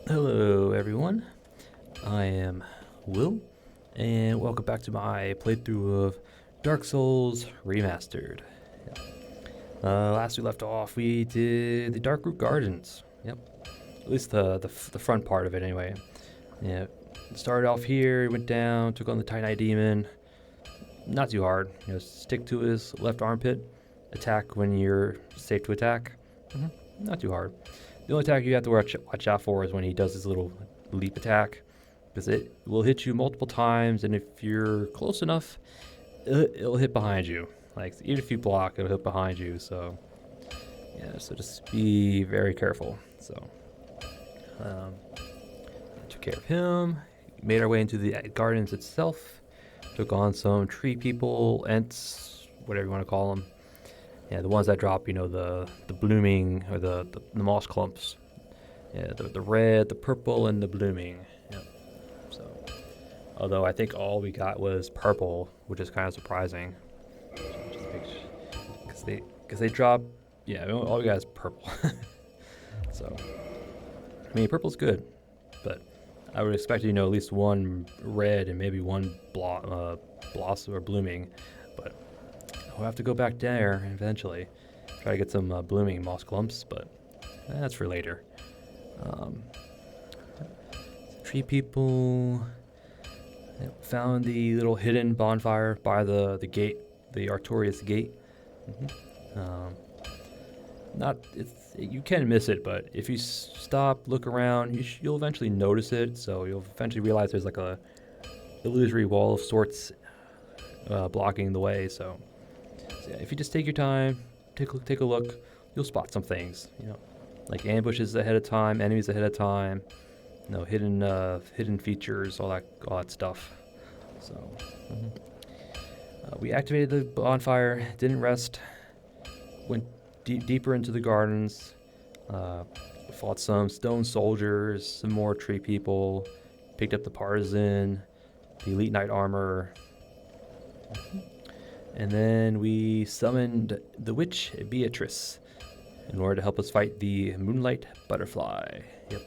Hello everyone, I am Will, and welcome back to my playthrough of Dark Souls Remastered. Last we left off, we did the Darkroot Gardens. Yep, at least the front part of it anyway. Yeah, started off here, went down, took on the Titanite Demon. Not too hard, stick to his left armpit, attack when you're safe to attack. Not too hard. The only attack you have to watch out for is when he does his little leap attack, because it will hit you multiple times, and if you're close enough, it'll hit behind you. Like, even if you block, it'll hit behind you, so yeah, so just be very careful. So, took care of him, made our way into the gardens itself, took on some tree people, ents, whatever you want to call them. Yeah, the ones that drop, the blooming, or the moss clumps. Yeah, the red, the purple, and the blooming. Yeah. So, although I think all we got was purple, which is kind of surprising. Because they drop, yeah, all we got is purple. So, I mean, purple's good, but I would expect, at least one red and maybe one blossom or blooming. But we'll have to go back there eventually. Try to get some blooming moss clumps, but that's for later. Tree people. Yep, found the little hidden bonfire by the gate, the Artorias gate. You can miss it, but if you stop, look around, you'll eventually notice it. So you'll eventually realize there's like a illusory wall of sorts blocking the way. So yeah, if you just take your time, take a look, you'll spot some things. Like ambushes ahead of time, enemies ahead of time. Hidden features, all that stuff. So we activated the bonfire, didn't rest, went deeper into the gardens, fought some stone soldiers, some more tree people, picked up the partisan, the elite knight armor. And then we summoned the witch Beatrice in order to help us fight the moonlight butterfly. Yep.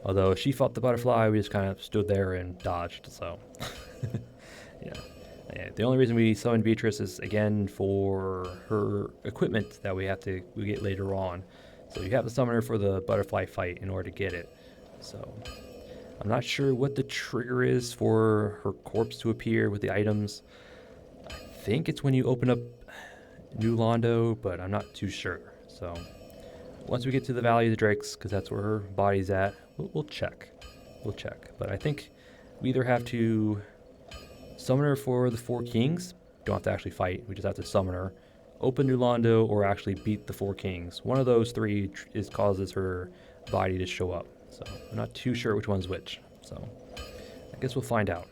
Although she fought the butterfly, we just kind of stood there and dodged. So, yeah. The only reason we summoned Beatrice is again for her equipment that we get later on. So you have to summon her for the butterfly fight in order to get it. So I'm not sure what the trigger is for her corpse to appear with the items. I think it's when you open up New Londo, but I'm not too sure. So once we get to the Valley of the Drakes, because that's where her body's at, we'll check. But I think we either have to summon her for the Four Kings. Don't have to actually fight. We just have to summon her, open New Londo, or actually beat the Four Kings. One of those three causes her body to show up. So I'm not too sure which one's which. So I guess we'll find out.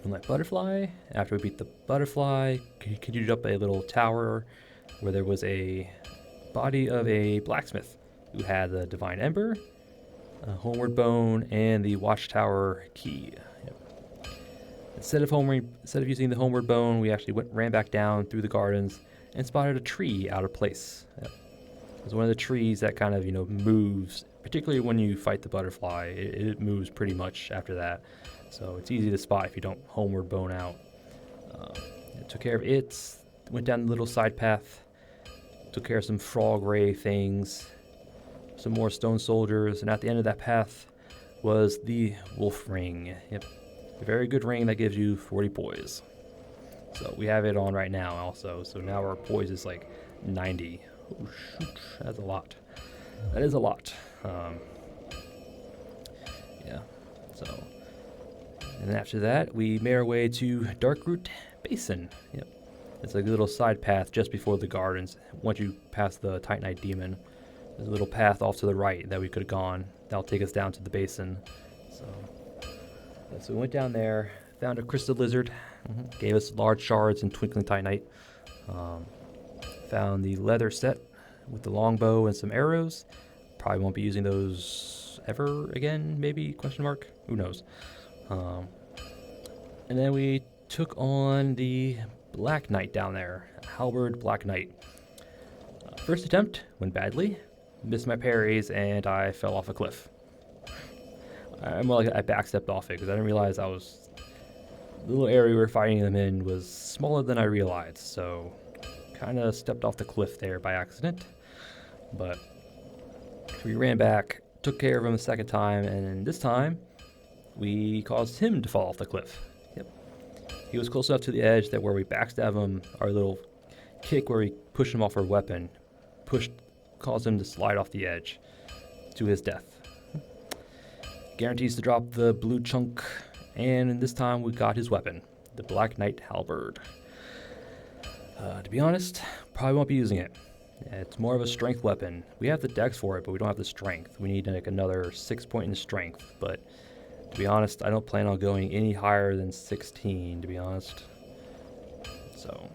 Moonlight Butterfly. After we beat the butterfly, continued up a little tower where there was a body of a blacksmith who had the Divine Ember, a Homeward Bone, and the Watchtower Key. Yep. Instead of using the Homeward Bone, we actually ran back down through the gardens and spotted a tree out of place. Yep. It was one of the trees that kind of moves, particularly when you fight the butterfly. It moves pretty much after that. So it's easy to spot if you don't Homeward Bone out. Took care of it, went down the little side path, took care of some frog ray things, some more stone soldiers, and at the end of that path was the wolf ring. Yep, a very good ring that gives you 40 poise. So we have it on right now also, so now our poise is like 90. Oh shoot, that's a lot. That is a lot. Yeah, so... And then after that, we made our way to Darkroot Basin. Yep. It's a little side path just before the gardens. Once you pass the Titanite Demon, there's a little path off to the right that we could have gone. That'll take us down to the basin. So we went down there, found a crystal lizard, gave us large shards and twinkling Titanite. Found the leather set with the longbow and some arrows. Probably won't be using those ever again, maybe, question mark? Who knows? And then we took on the Black Knight down there, Halberd Black Knight. First attempt went badly. missed my parries, and I fell off a cliff. More like I backstepped off it because I didn't realize the little area we were fighting them in was smaller than I realized, so kind of stepped off the cliff there by accident. But we ran back, took care of him a second time, and this time we caused him to fall off the cliff. Yep. He was close enough to the edge that where we backstab him, our little kick where we pushed him off our weapon, caused him to slide off the edge to his death. Guarantees to drop the blue chunk, and this time we got his weapon, the Black Knight Halberd. To be honest, probably won't be using it. It's more of a strength weapon. We have the dex for it, but we don't have the strength. We need like another 6 point in strength, but to be honest, I don't plan on going any higher than 16, to be honest. So,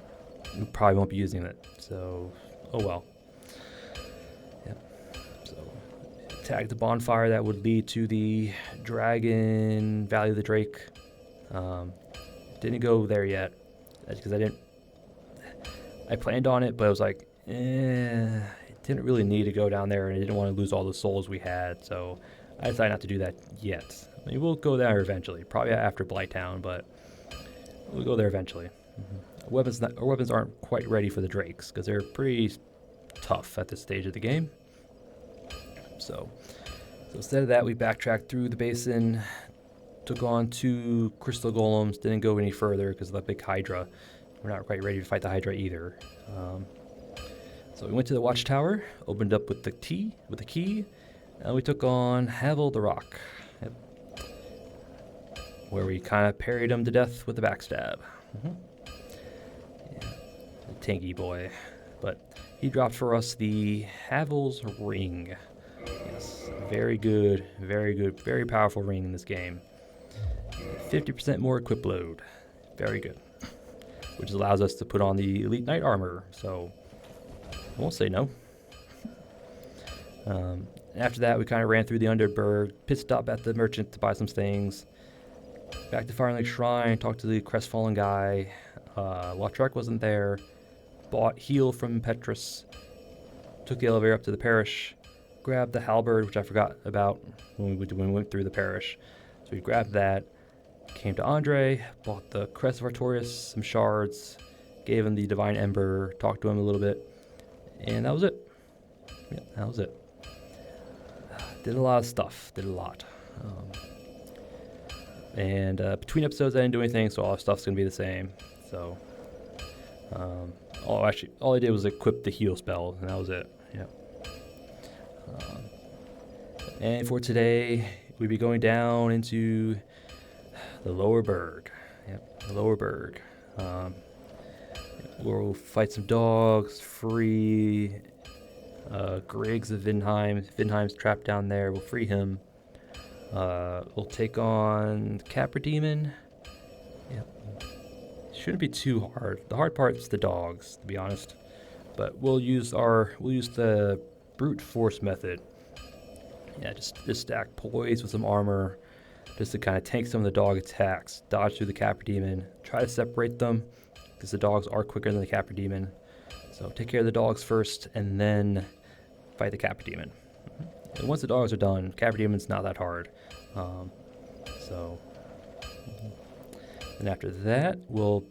we probably won't be using it. So, oh well. Tag the bonfire that would lead to the Dragon Valley of the Drake. Didn't go there yet because I planned on it, but I was like, didn't really need to go down there, and I didn't want to lose all the souls we had, so I decided not to do that yet. I mean, we'll go there eventually, probably after Blighttown, but we'll go there eventually. Our weapons aren't quite ready for the Drakes because they're pretty tough at this stage of the game. So instead of that, we backtracked through the basin, took on 2 crystal golems, didn't go any further because of that big Hydra. We're not quite ready to fight the Hydra either. So we went to the watchtower, opened up with the key, and we took on Havel the Rock, where we kind of parried him to death with the backstab. Yeah, the tanky boy. But he dropped for us the Havel's Ring. Yes, very good, very powerful ring in this game. 50% more equip load. Very good. Which allows us to put on the Elite Knight armor, so I won't say no. After that, we kind of ran through the Undead Burg, pit stop at the merchant to buy some things. Back to Fire Lake Shrine, talked to the crestfallen guy. Lautrec wasn't there. Bought heal from Petrus. Took the elevator up to the parish. Grabbed the halberd, which I forgot about when we went through the parish. So we grabbed that. Came to Andre, bought the Crest of Artorias, some shards, gave him the Divine Ember, talked to him a little bit, and that was it. Yeah, that was it. Did a lot of stuff, and between episodes I didn't do anything, so all our stuff's going to be the same. So, all I did was equip the heal spell, and that was it. Yeah. And for today, we'll be going down into the Lower Burg. Yep, the Lower Burg. We'll fight some dogs, free Griggs of Vinheim. Vinheim's trapped down there. We'll free him. We'll take on Capra Demon. Yep. Shouldn't be too hard. The hard part is the dogs, to be honest. But we'll use the brute force method. Yeah, just stack poise with some armor, just to kind of tank some of the dog attacks, dodge through the Capra Demon, try to separate them, because the dogs are quicker than the Capra Demon. So take care of the dogs first, and then fight the Capra Demon. And once the dogs are done, Capra Demon's not that hard. And after that, we'll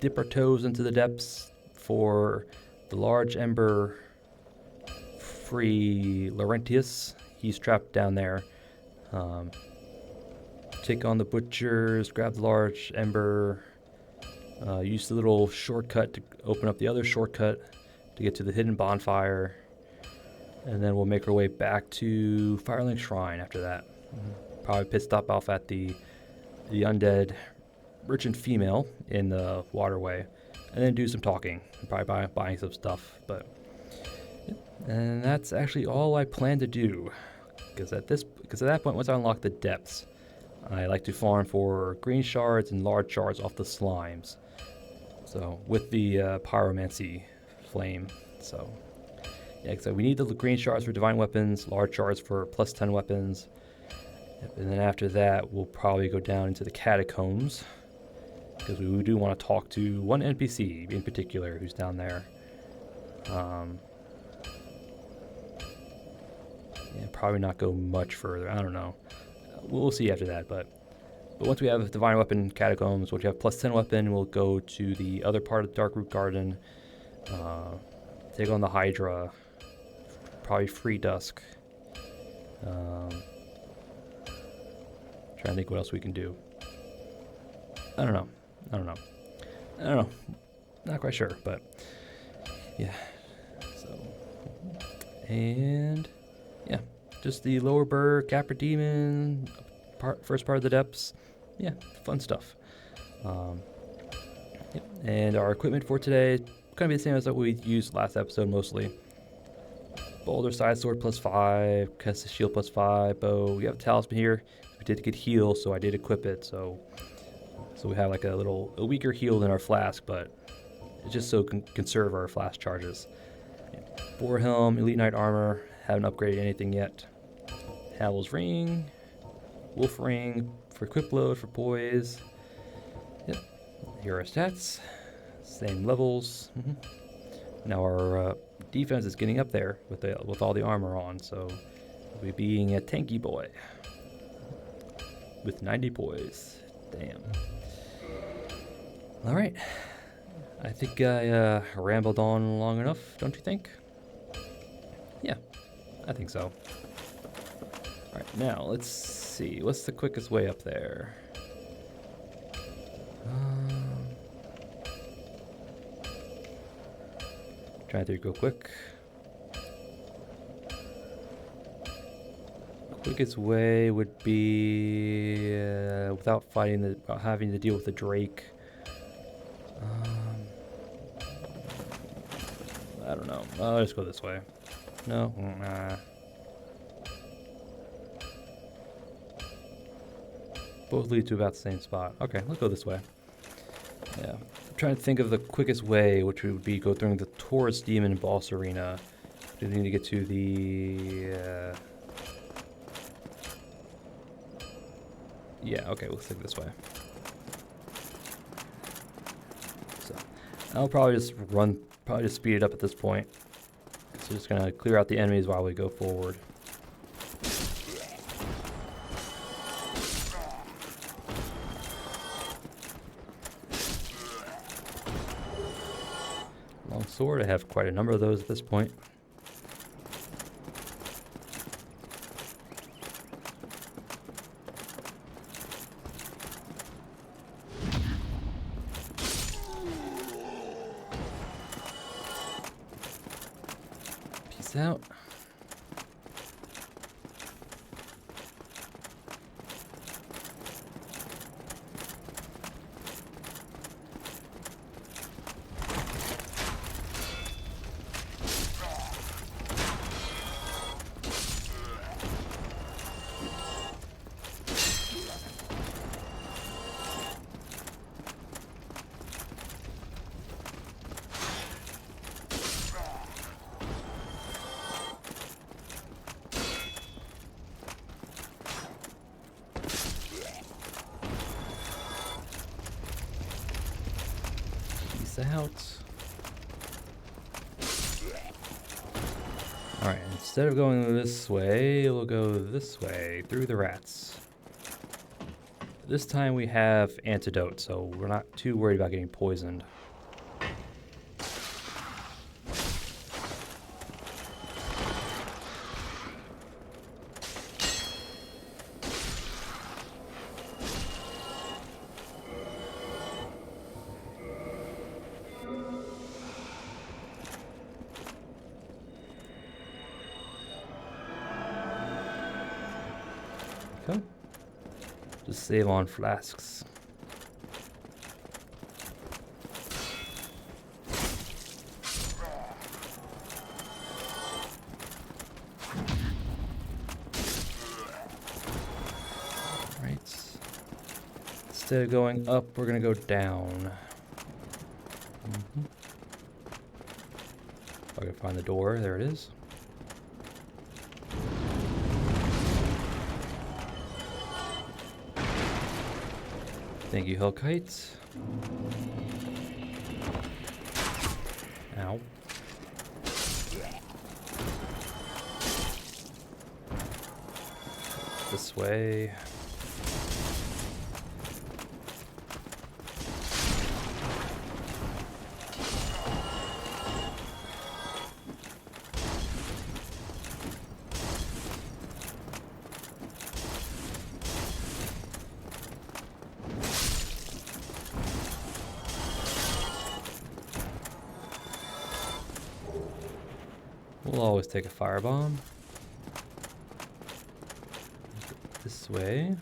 dip our toes into the depths for the large ember free Laurentius. He's trapped down there. Take on the butchers, grab the large ember, use the little shortcut to open up the other shortcut to get to the hidden bonfire, and then we'll make our way back to Firelink Shrine after that. Probably pit stop off at the undead merchant female in the waterway, and then do some talking, and probably buying some stuff. And that's actually all I plan to do, because at that point, once I unlock the depths, I like to farm for green shards and large shards off the slimes. So with the pyromancy flame. So yeah, so we need the green shards for divine weapons, large shards for plus 10 weapons. Yep, and then after that, we'll probably go down into the catacombs, because we do want to talk to one NPC in particular who's down there. Yeah, probably not go much further. I don't know. We'll see after that, but once we have Divine Weapon Catacombs, once we have plus 10 weapon, we'll go to the other part of the Dark Root Garden, take on the Hydra, probably free Dusk. Trying to think what else we can do. I don't know. Not quite sure, but yeah. So, and yeah, just the Lower Burg, Capra Demon, first part of the Depths. Yeah, fun stuff. Yep. And our equipment for today gonna be the same as what we used last episode mostly. Boulder Side Sword +5, Kestis Shield +5, bow. We have a talisman here. We did get heal, so I did equip it. So we have like a weaker heal than our flask, but it's just so conserve our flask charges. Boar Helm, Elite Knight Armor. Haven't upgraded anything yet. Havel's Ring, Wolf Ring for Equip Load for Poise. Yep. Here are our stats. Same levels. Now our defense is getting up there with all the armor on, so we'll be being a tanky boy with 90 poise. Damn. All right. I think I rambled on long enough, don't you think? Yeah, I think so. All right, now let's see. What's the quickest way up there? Trying to think real quick. Quickest way would be without having to deal with the Drake. I don't know. I'll just go this way. No? Nah. Both lead to about the same spot. Okay, let's go this way. Yeah. I'm trying to think of the quickest way, which would be go through the Taurus Demon Boss Arena. We need to get to the... Yeah, okay, let's take this way. So, I'll probably just speed it up at this point. So just gonna clear out the enemies while we go forward. Long sword, I have quite a number of those at this point. Out. Out. Alright, instead of going this way, we'll go this way, through the rats. This time we have antidote, so we're not too worried about getting poisoned. Okay. Just save on flasks. Right. Instead of going up, we're gonna go down. If I can find the door, there it is. Thank you, Hellkite. Ow. this way. We'll always take a firebomb. This way.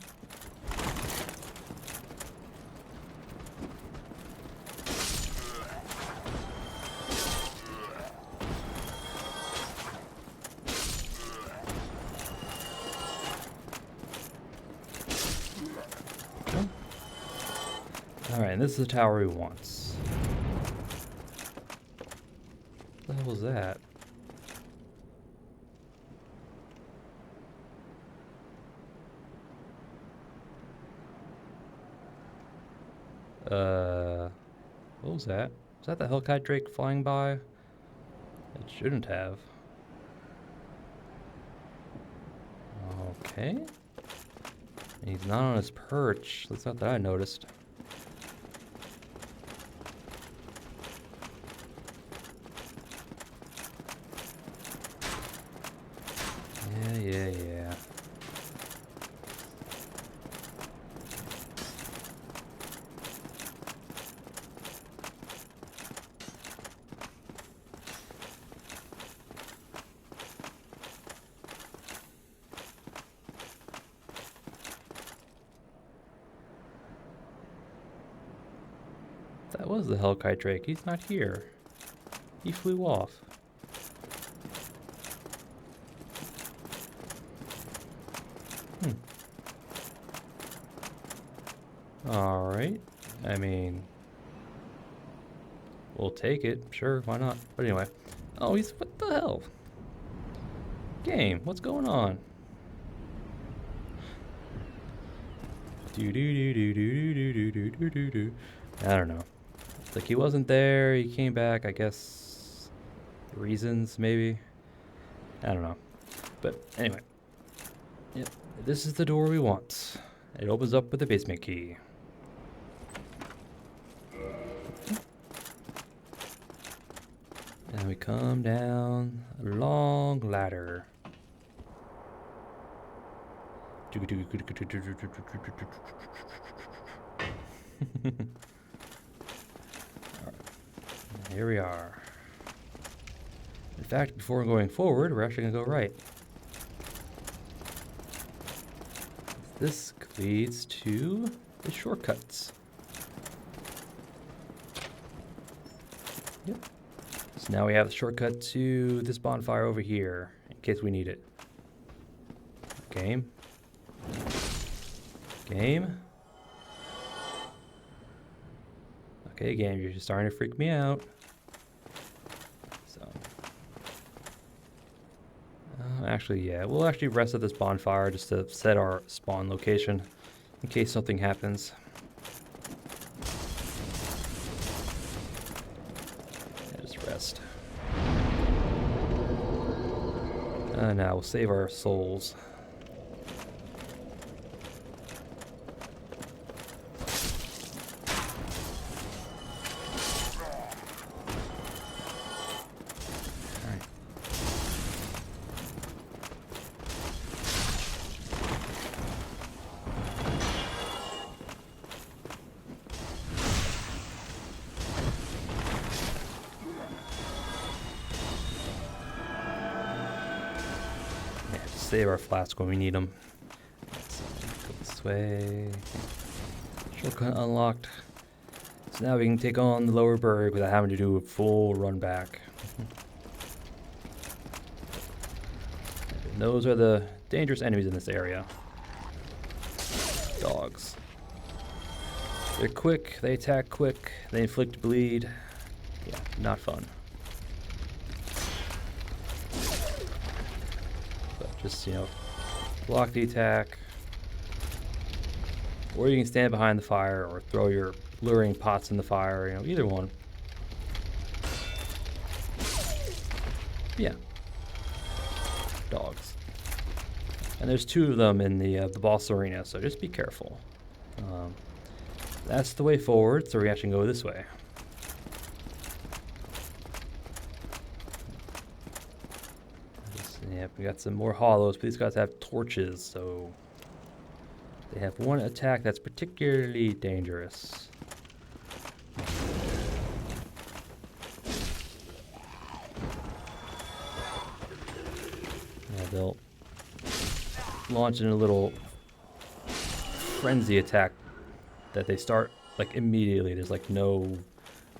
Okay. Alright, and this is the tower he wants. What the hell was that? What was that? Was that the Hellkite Drake flying by? It shouldn't have. Okay. He's not on his perch. That's not that I noticed. Yeah. That was the Hellkite Drake. He's not here. He flew off. Alright. I mean, we'll take it. Sure, why not? But anyway. Oh, he's... What the hell? Game, what's going on? I don't know. It's like he wasn't there, he came back, I guess. Reasons, maybe? I don't know. But anyway. Yep, this is the door we want. It opens up with a basement key. And we come down a long ladder. Here we are. In fact, before going forward, we're actually going to go right. This leads to the shortcuts. Yep. So now we have the shortcut to this bonfire over here, in case we need it. Game. Game. Okay, game, you're just starting to freak me out. So. Actually, yeah, we'll actually rest at this bonfire just to set our spawn location in case something happens. Yeah, just rest. Now we'll save our souls. Save our flasks when we need them. So go this way. Shortcut unlocked. So now we can take on the lower Burg without having to do a full run back. And those are the dangerous enemies in this area. Dogs. They're quick, they attack quick, they inflict bleed. Yeah, not fun. Just, you know, block the attack. Or you can stand behind the fire or throw your luring pots in the fire, you know, either one. Yeah. Dogs. And there's 2 of them in the boss arena, so just be careful. That's the way forward, so we actually go this way. Yep, we got some more hollows, but these guys have torches, so they have one attack that's particularly dangerous. Yeah, they'll launch in a little frenzy attack that they start like immediately. There's like no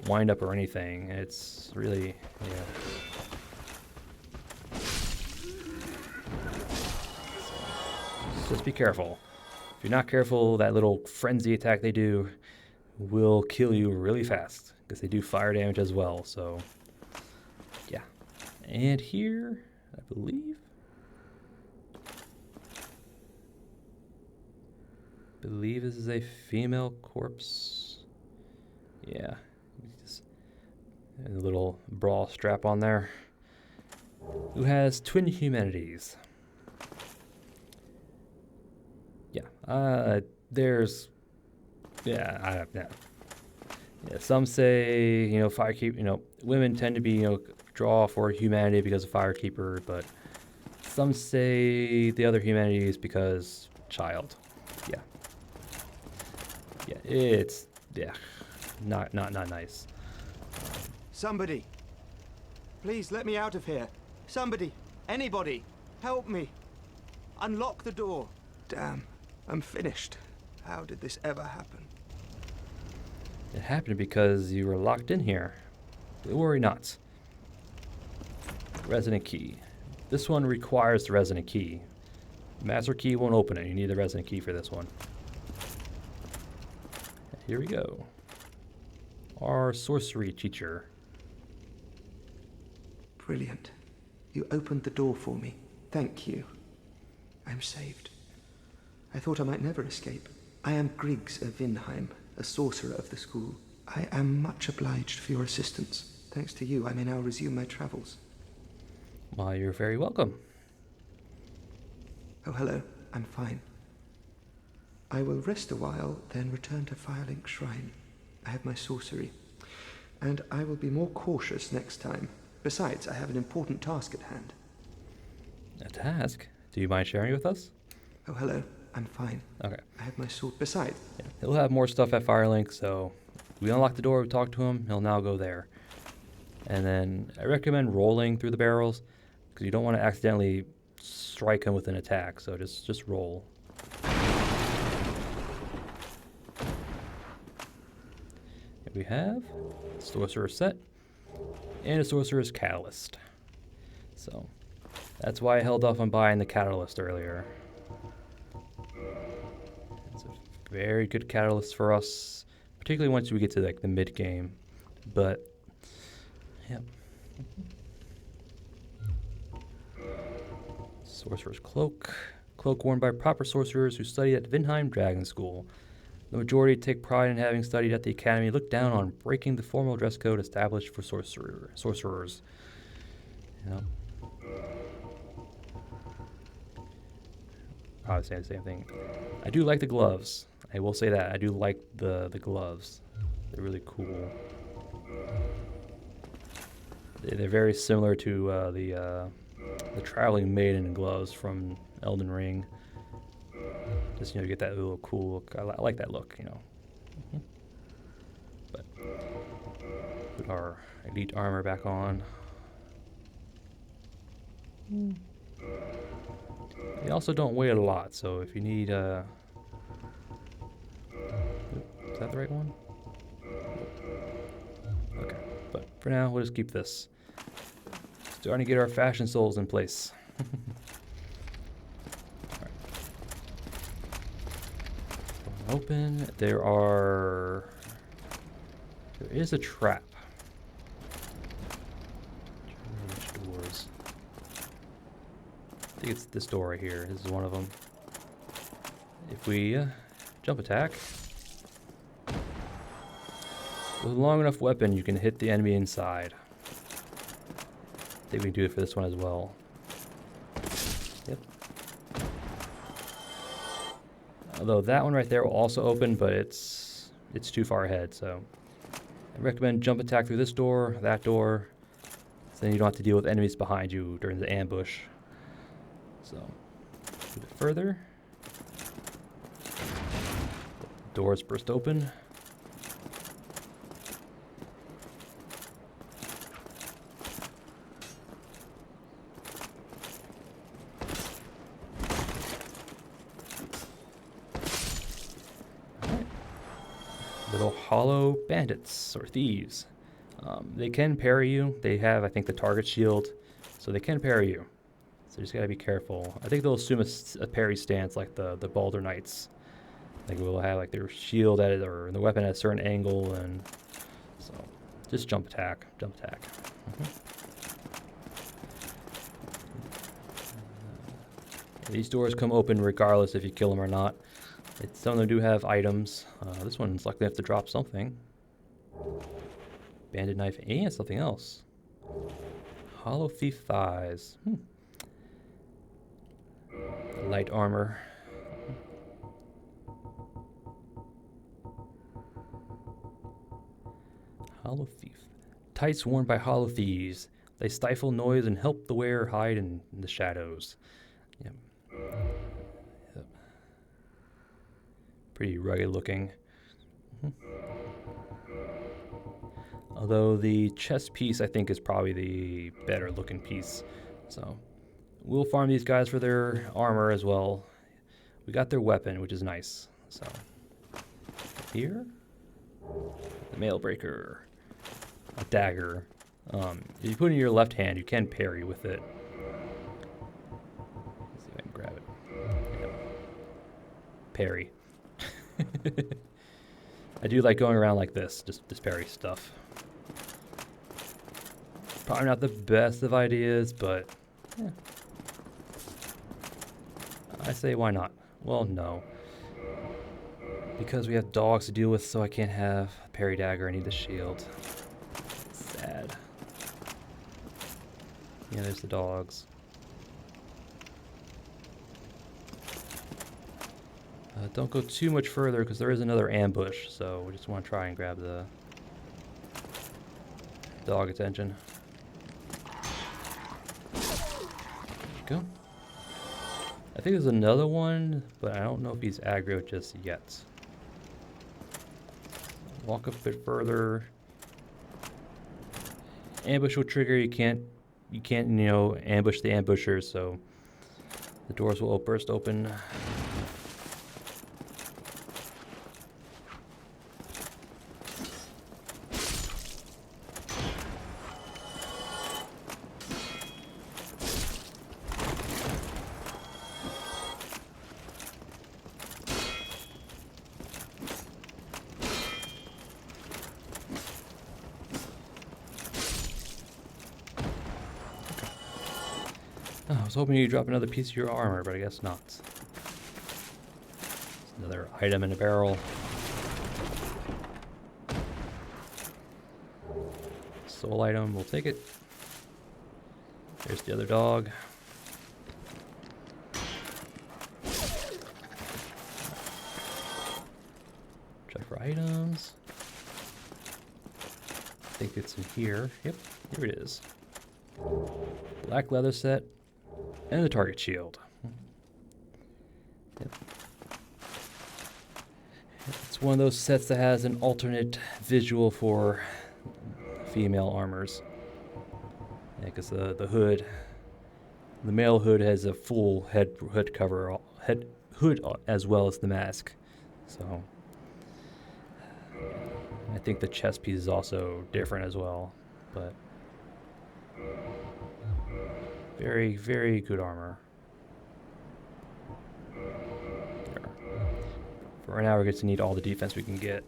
wind up or anything. It's really, yeah. So just be careful. If you're not careful, that little frenzy attack they do will kill you really fast because they do fire damage as well. So yeah. And here, I believe this is a female corpse. Yeah. And a little bra strap on there. Who has twin humanities. Yeah. There's... Yeah, some say, Firekeeper, women tend to be, draw for humanity because of Firekeeper, but some say the other humanity is because child. Yeah. Yeah, it's, not nice. Somebody, please let me out of here. Somebody, anybody, help me. Unlock the door. Damn, I'm finished. How did this ever happen? It happened because you were locked in here. But worry not. Resident key. This one requires the resident key. Master key won't open it. You need the resident key for this one. Here we go. Our sorcery teacher. Brilliant. You opened the door for me. Thank you. I'm saved. I thought I might never escape. I am Griggs of Vinheim, a sorcerer of the school. I am much obliged for your assistance. Thanks to you, I may now resume my travels. Well, you're very welcome. Oh, hello. I'm fine. I will rest a while, then return to Firelink Shrine. I have my sorcery. And I will be more cautious next time. Besides, I have an important task at hand. A task? Do you mind sharing with us? Oh, hello. I'm fine. Okay. I have my sword. Besides... Yeah, he'll have more stuff at Firelink, so we unlock the door, we talk to him, he'll now go there. And then I recommend rolling through the barrels, because you don't want to accidentally strike him with an attack, so just roll. Here we have Sorcerer's Set and a Sorcerer's Catalyst. So that's why I held off on buying the Catalyst earlier. It's a very good Catalyst for us, particularly once we get to like the mid game. But yeah. Sorcerer's Cloak. Cloak worn by proper sorcerers who study at Vinheim Dragon School. The majority take pride in having studied at the academy, look down on breaking the formal dress code established for sorcerers. Probably saying the same thing. I do like the gloves. I will say that. I do like the gloves. They're really cool. They're very similar to the Traveling Maiden gloves from Elden Ring. Just, you get that little cool look. I like that look, But put our elite armor back on. They also don't weigh a lot, so if you need is that the right one? Okay, but for now we'll just keep this. Starting to get our fashion souls in place. Open. There is a trap. Which doors? I think it's this door right here. This is one of them. If we jump attack with a long enough weapon, you can hit the enemy inside. I think we can do it for this one as well. Yep. Although that one right there will also open, but it's too far ahead, so I recommend jump attack through this door, that door, so then you don't have to deal with enemies behind you during the ambush. So, a bit further. Doors burst open. Little hollow bandits or thieves. They can parry you. They have, I think, the target shield, so they can parry you. So you just gotta be careful. I think they'll assume a parry stance like the Baldur Knights. Like we'll have like their shield at it or the weapon at a certain angle, and so just jump attack, jump attack. These doors come open regardless if you kill them or not. Some of them do have items. This one's lucky enough to drop something. Bandit knife and something else. Hollow thief thighs. Light armor. Hollow thief. Tights worn by hollow thieves. They stifle noise and help the wearer hide in the shadows. Yep. Pretty rugged looking. Although the chest piece I think is probably the better looking piece. So we'll farm these guys for their armor as well. We got their weapon, which is nice. So here, the mail breaker, a dagger. If you put it in your left hand, you can parry with it. Let's see if I can grab it. Yep. Parry. I do like going around like this, just parry stuff. Probably not the best of ideas, but yeah. I say why not? Well, no. Because we have dogs to deal with, so I can't have a parry dagger. I need the shield. Sad. Yeah, there's the dogs. Don't go too much further because there is another ambush, so we just want to try and grab the dog attention. There you go. I think there's another one, but I don't know if he's aggro just yet. Walk up a bit further. Ambush will trigger. You can't ambush the ambushers, so the doors will burst open. I was hoping you'd drop another piece of your armor, but I guess not. Another item in a barrel. Soul item, we'll take it. There's the other dog. Check for items. I think it's in here. Yep, here it is. Black leather set. And the target shield. Yep. It's one of those sets that has an alternate visual for female armors. Yeah, because the hood, the male hood has a full hood cover, hood as well as the mask. So I think the chest piece is also different as well, but. Very, very good armor. There. For right now, we're going to need all the defense we can get.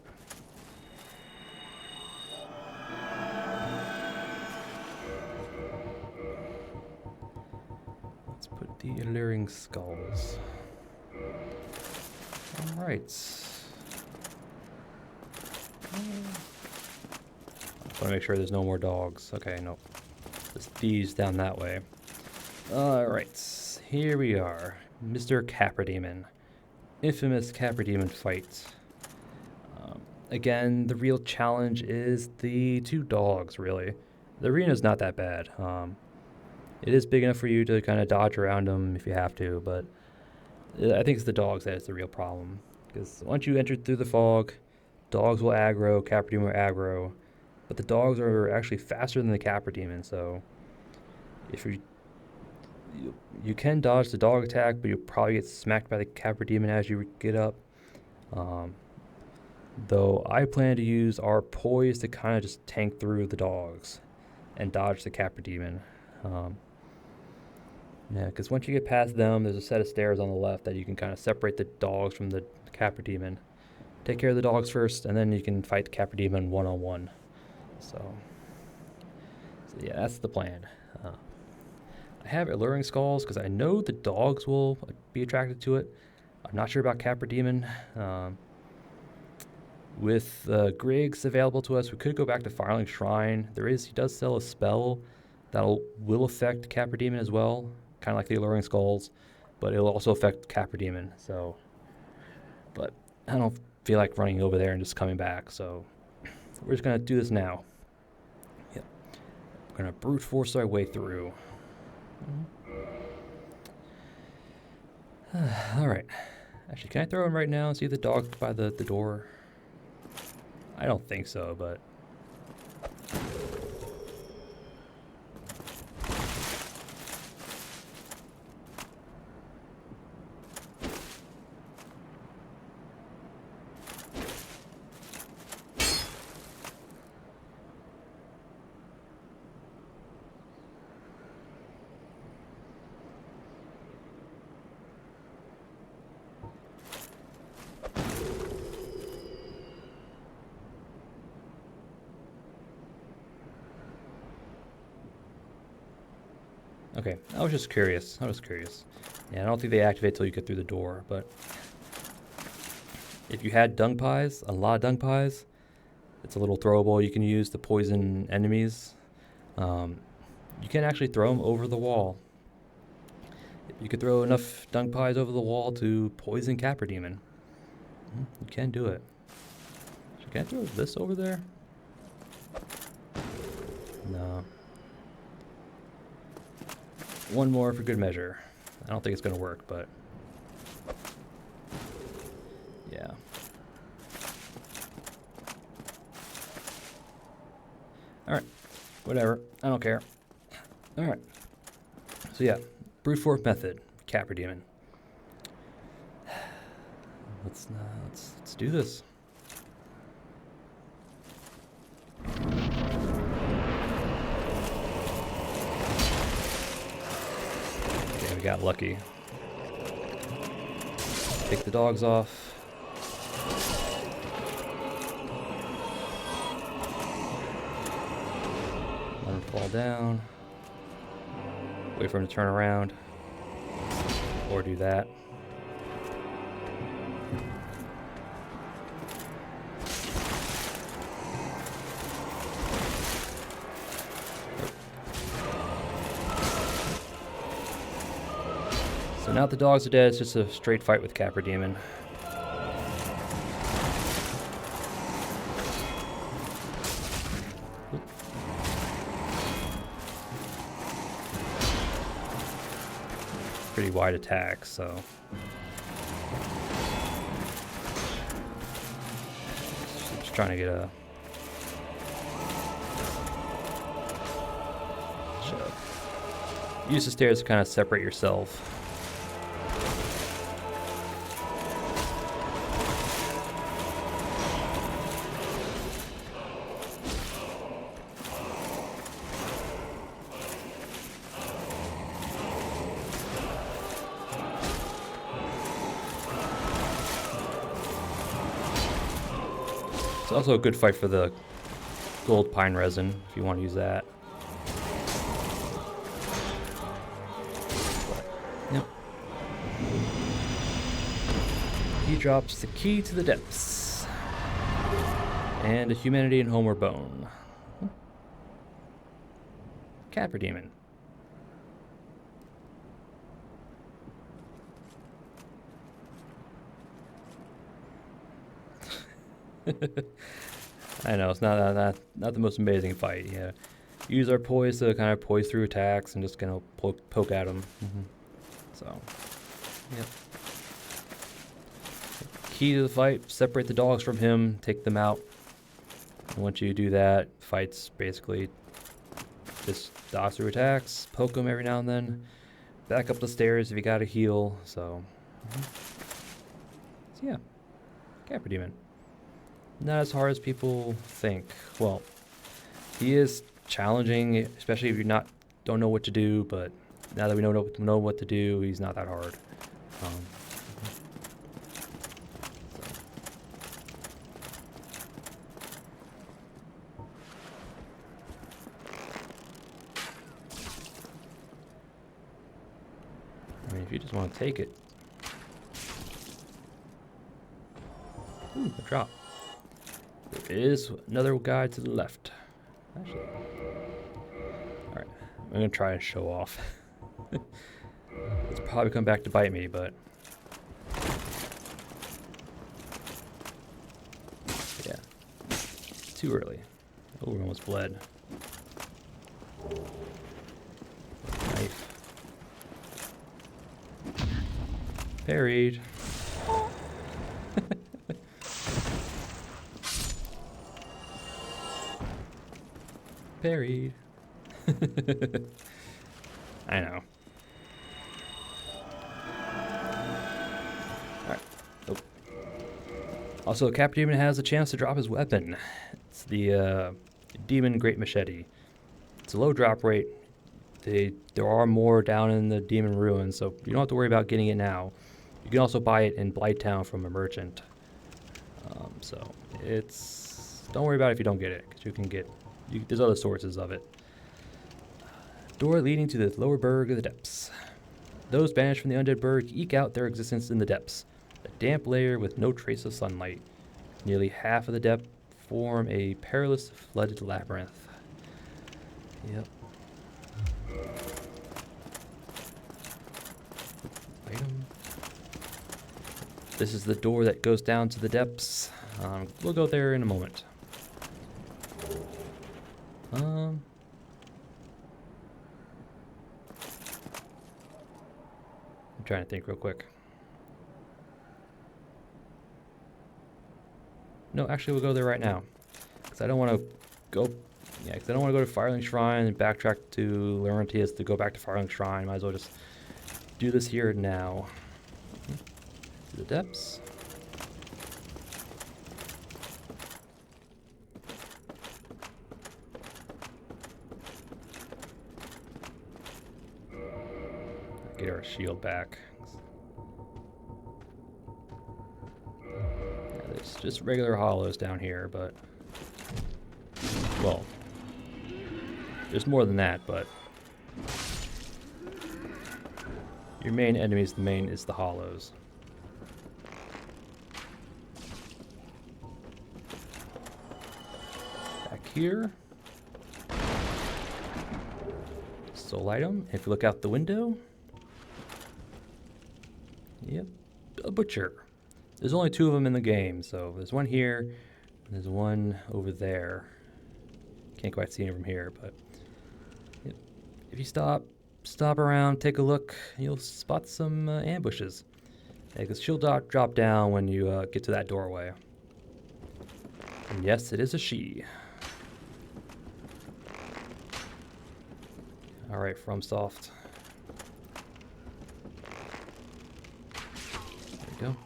Let's put the alluring skulls. All right. I want to make sure there's no more dogs. Okay, no. There's thieves down that way. Alright, here we are. Mr. Capra Demon. infamous Capra Demon fight. Again, the real challenge is the 2 dogs, really. The arena's not that bad. It is big enough for you to kind of dodge around them if you have to, but I think it's the dogs that is the real problem. Because once you enter through the fog, dogs will aggro, Capra Demon will aggro, but the dogs are actually faster than the Capra Demon, so if you can dodge the dog attack, but you'll probably get smacked by the Capra Demon as you get up. Though I plan to use our poise to kind of just tank through the dogs and dodge the Capra Demon. Yeah, because once you get past them, there's a set of stairs on the left that you can kind of separate the dogs from the Capra Demon. Take care of the dogs first, and then you can fight the Capra Demon one-on-one. So yeah, that's the plan. I have Alluring Skulls because I know the dogs will be attracted to it. I'm not sure about Capra Demon. With Griggs available to us, we could go back to Firelink Shrine. He does sell a spell that will affect Capra Demon as well, kind of like the Alluring Skulls, but it'll also affect Capra Demon. So, but I don't feel like running over there and just coming back, so we're just gonna do this now. Yep, we're gonna brute force our way through. All right. Actually, can I throw him right now and see the dog by the door? I don't think so, but... Okay, I was just curious. Yeah, I don't think they activate till you get through the door, but if you had dung pies, a lot of dung pies, it's a little throwable you can use to poison enemies. You can actually throw them over the wall. You could throw enough dung pies over the wall to poison Capra Demon. You can do it. Can I throw this over there? No. One more for good measure. I don't think it's going to work, but... yeah. Alright. Whatever. I don't care. Alright. So yeah. Brute force method. Capra Demon. Let's do this. Okay, we got lucky. Take the dogs off. Let them fall down. Wait for him to turn around. Or do that. So now that the dogs are dead, it's just a straight fight with Capra Demon. Pretty wide attack, so... just trying to get a... shut up. Use the stairs to kind of separate yourself. It's also a good fight for the gold pine resin, if you want to use that. Yep. He drops the key to the depths. And a humanity and homeward bone. Capra Demon. I know, it's not the most amazing fight. Yeah, use our poise to kind of poise through attacks and just kind of poke at them. So, yep. Key to the fight: separate the dogs from him, take them out. And once you do that, fight's basically just dodge through attacks, poke them every now and then, back up the stairs if you gotta heal. So yeah, Capra Demon. Not as hard as people think. Well, he is challenging, especially if you don't know what to do. But now that we know what to do, he's not that hard. I mean, if you just want to take it. Ooh, a drop. There is another guy to the left. Actually. Alright, I'm going to try and show off. It's probably come back to bite me, but... yeah. Too early. Oh, we almost bled. Knife. Parried. Parried. I know. Alright. Oh. Also, Capra Demon has a chance to drop his weapon. It's the Demon Great Machete. It's a low drop rate. There are more down in the Demon Ruins, so you don't have to worry about getting it now. You can also buy it in Blighttown from a merchant. So don't worry about it if you don't get it, because there's other sources of it. Door leading to the lower Burg of the depths. Those banished from the Undead Burg eke out their existence in the depths, a damp layer with no trace of sunlight. Nearly half of the depth form a perilous flooded labyrinth. Yep. Item. This is the door that goes down to the depths. We'll go there in a moment. I'm trying to think real quick. No, actually, we'll go there right now. Because I don't want to go... yeah, because I don't want to go to Firelink Shrine and backtrack to Laurentius to go back to Firelink Shrine. Might as well just do this here now. To the depths. Get our shield back. Yeah, there's just regular hollows down here, but... well, there's more than that, but... your main enemy is the hollows. Back here. Soul item. If you look out the window... yep, a butcher. There's only 2 of them in the game, so there's one here, and there's one over there. Can't quite see him from here, but yep. If you stop around, take a look, you'll spot some ambushes. Because she'll drop down when you get to that doorway. And yes, it is a she. All right, FromSoft. Go.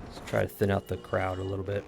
Let's try to thin out the crowd a little bit.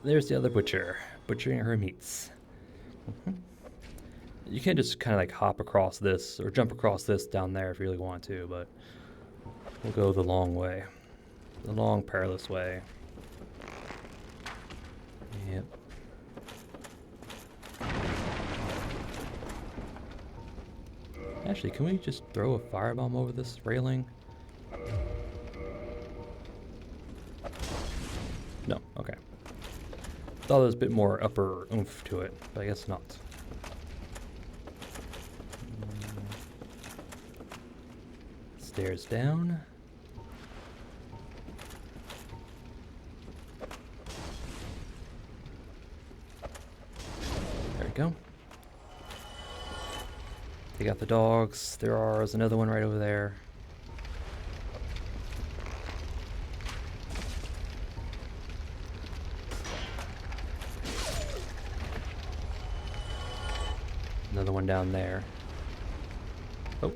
there's the other butcher, butchering her meats. You can just kind of like hop across this or jump across this down there if you really want to, but we'll go the long way. The long, perilous way. Yep. Actually, can we just throw a firebomb over this railing? No, okay. Thought there was a bit more upper oomph to it, but I guess not. Stairs down. There we go. Take out the dogs. There's another one right over there. Another one down there. Oh.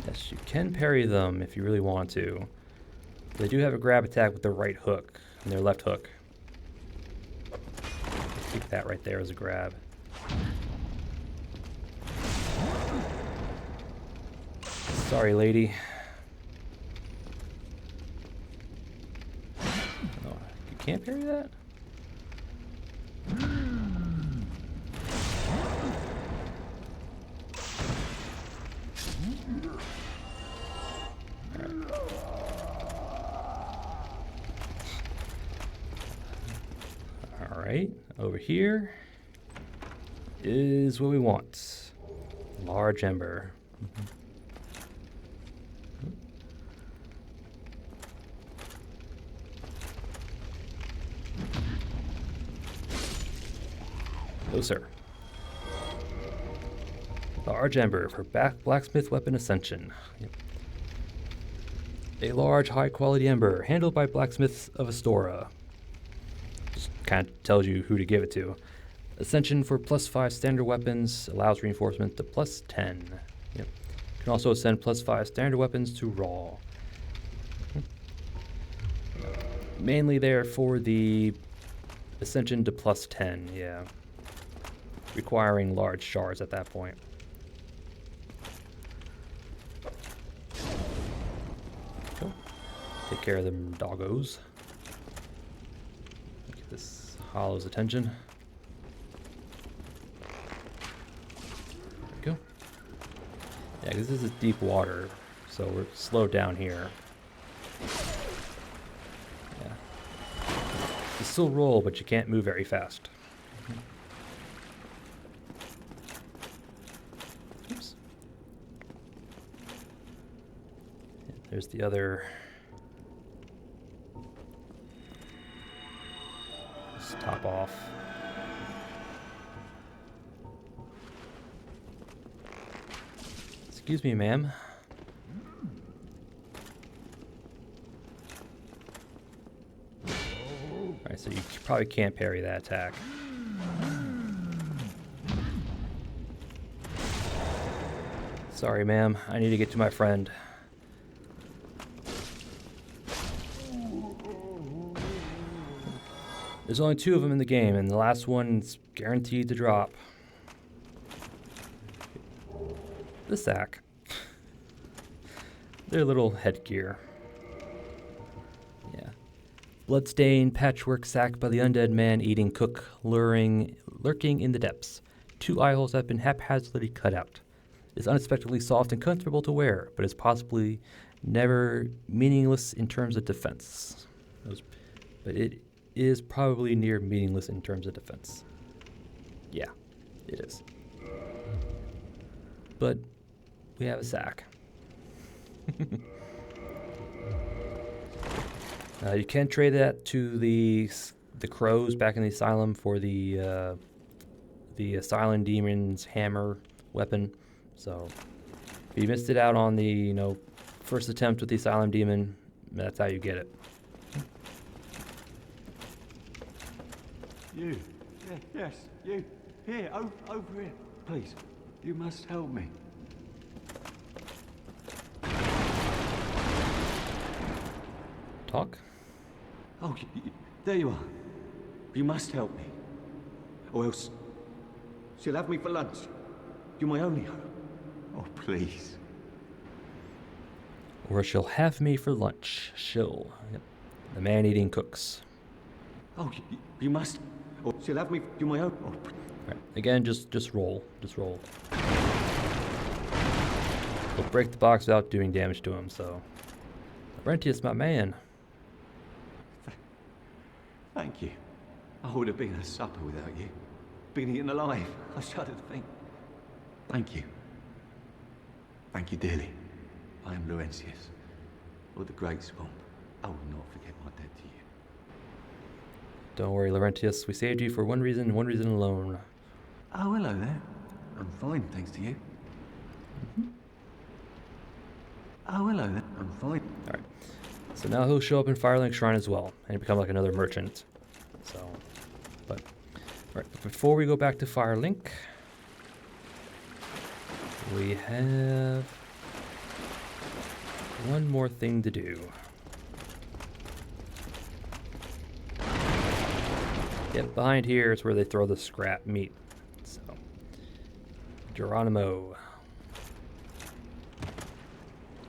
Yes, you can parry them if you really want to. They do have a grab attack with their right hook and their left hook. Keep that right there as a grab. Sorry, lady. Oh, you can't parry that? Alright, over here is what we want. Large ember. No, sir. Large ember for blacksmith weapon ascension. Yep. A large, high-quality ember handled by blacksmiths of Astora. Just kind of tells you who to give it to. Ascension for +5 standard weapons allows reinforcement to +10. Yep. Can also ascend +5 standard weapons to raw. Mainly there for the ascension to +10. Yeah. Requiring large shards at that point. Cool. Take care of them doggos. Get this hollow's attention. There we go. Yeah, because this is deep water, so we're slowed down here. Yeah. You still roll, but you can't move very fast. There's the other. Just top off. Excuse me, ma'am. Alright, so you probably can't parry that attack. Sorry, ma'am. I need to get to my friend. There's only 2 of them in the game, and the last one's guaranteed to drop. The sack. Their little headgear. Yeah. Bloodstained patchwork sack by the undead man-eating cook, lurking in the depths. 2 eye holes have been haphazardly cut out. It's unexpectedly soft and comfortable to wear, but is possibly never meaningless in terms of defense. But it is probably near meaningless in terms of defense. Yeah, it is. But we have a sack. You can trade that to the crows back in the asylum for the asylum demon's hammer weapon. So if you missed it out on the first attempt with the asylum demon, that's how you get it. You. Yeah, yes, you. Here, over here. Please, you must help me. talk. Oh, there you are. You must help me. Or else she'll have me for lunch. You're my only hope. Oh, please. Or she'll have me for lunch. She'll. Yep. The man-eating cooks. Oh, you must. Or she'll have me. You're my only. Oh, Right. Again, just roll. Just roll. We'll break the box without doing damage to him, so... Laurentius, my man. thank you. I would have been at supper without you. Been eaten alive. I shudder to think. Thank you. Thank you dearly. I am Laurentius, of the Great Swamp. I will not forget my debt to you. Don't worry, Laurentius. We saved you for one reason alone. Oh, hello there. I'm fine, thanks to you. Oh, hello there. I'm fine. Alright. So now he'll show up in Firelink Shrine as well, and become like another merchant. So, but... Alright, but before we go back to Firelink... we have... one more thing to do. Yep, behind here is where they throw the scrap meat. So, Geronimo.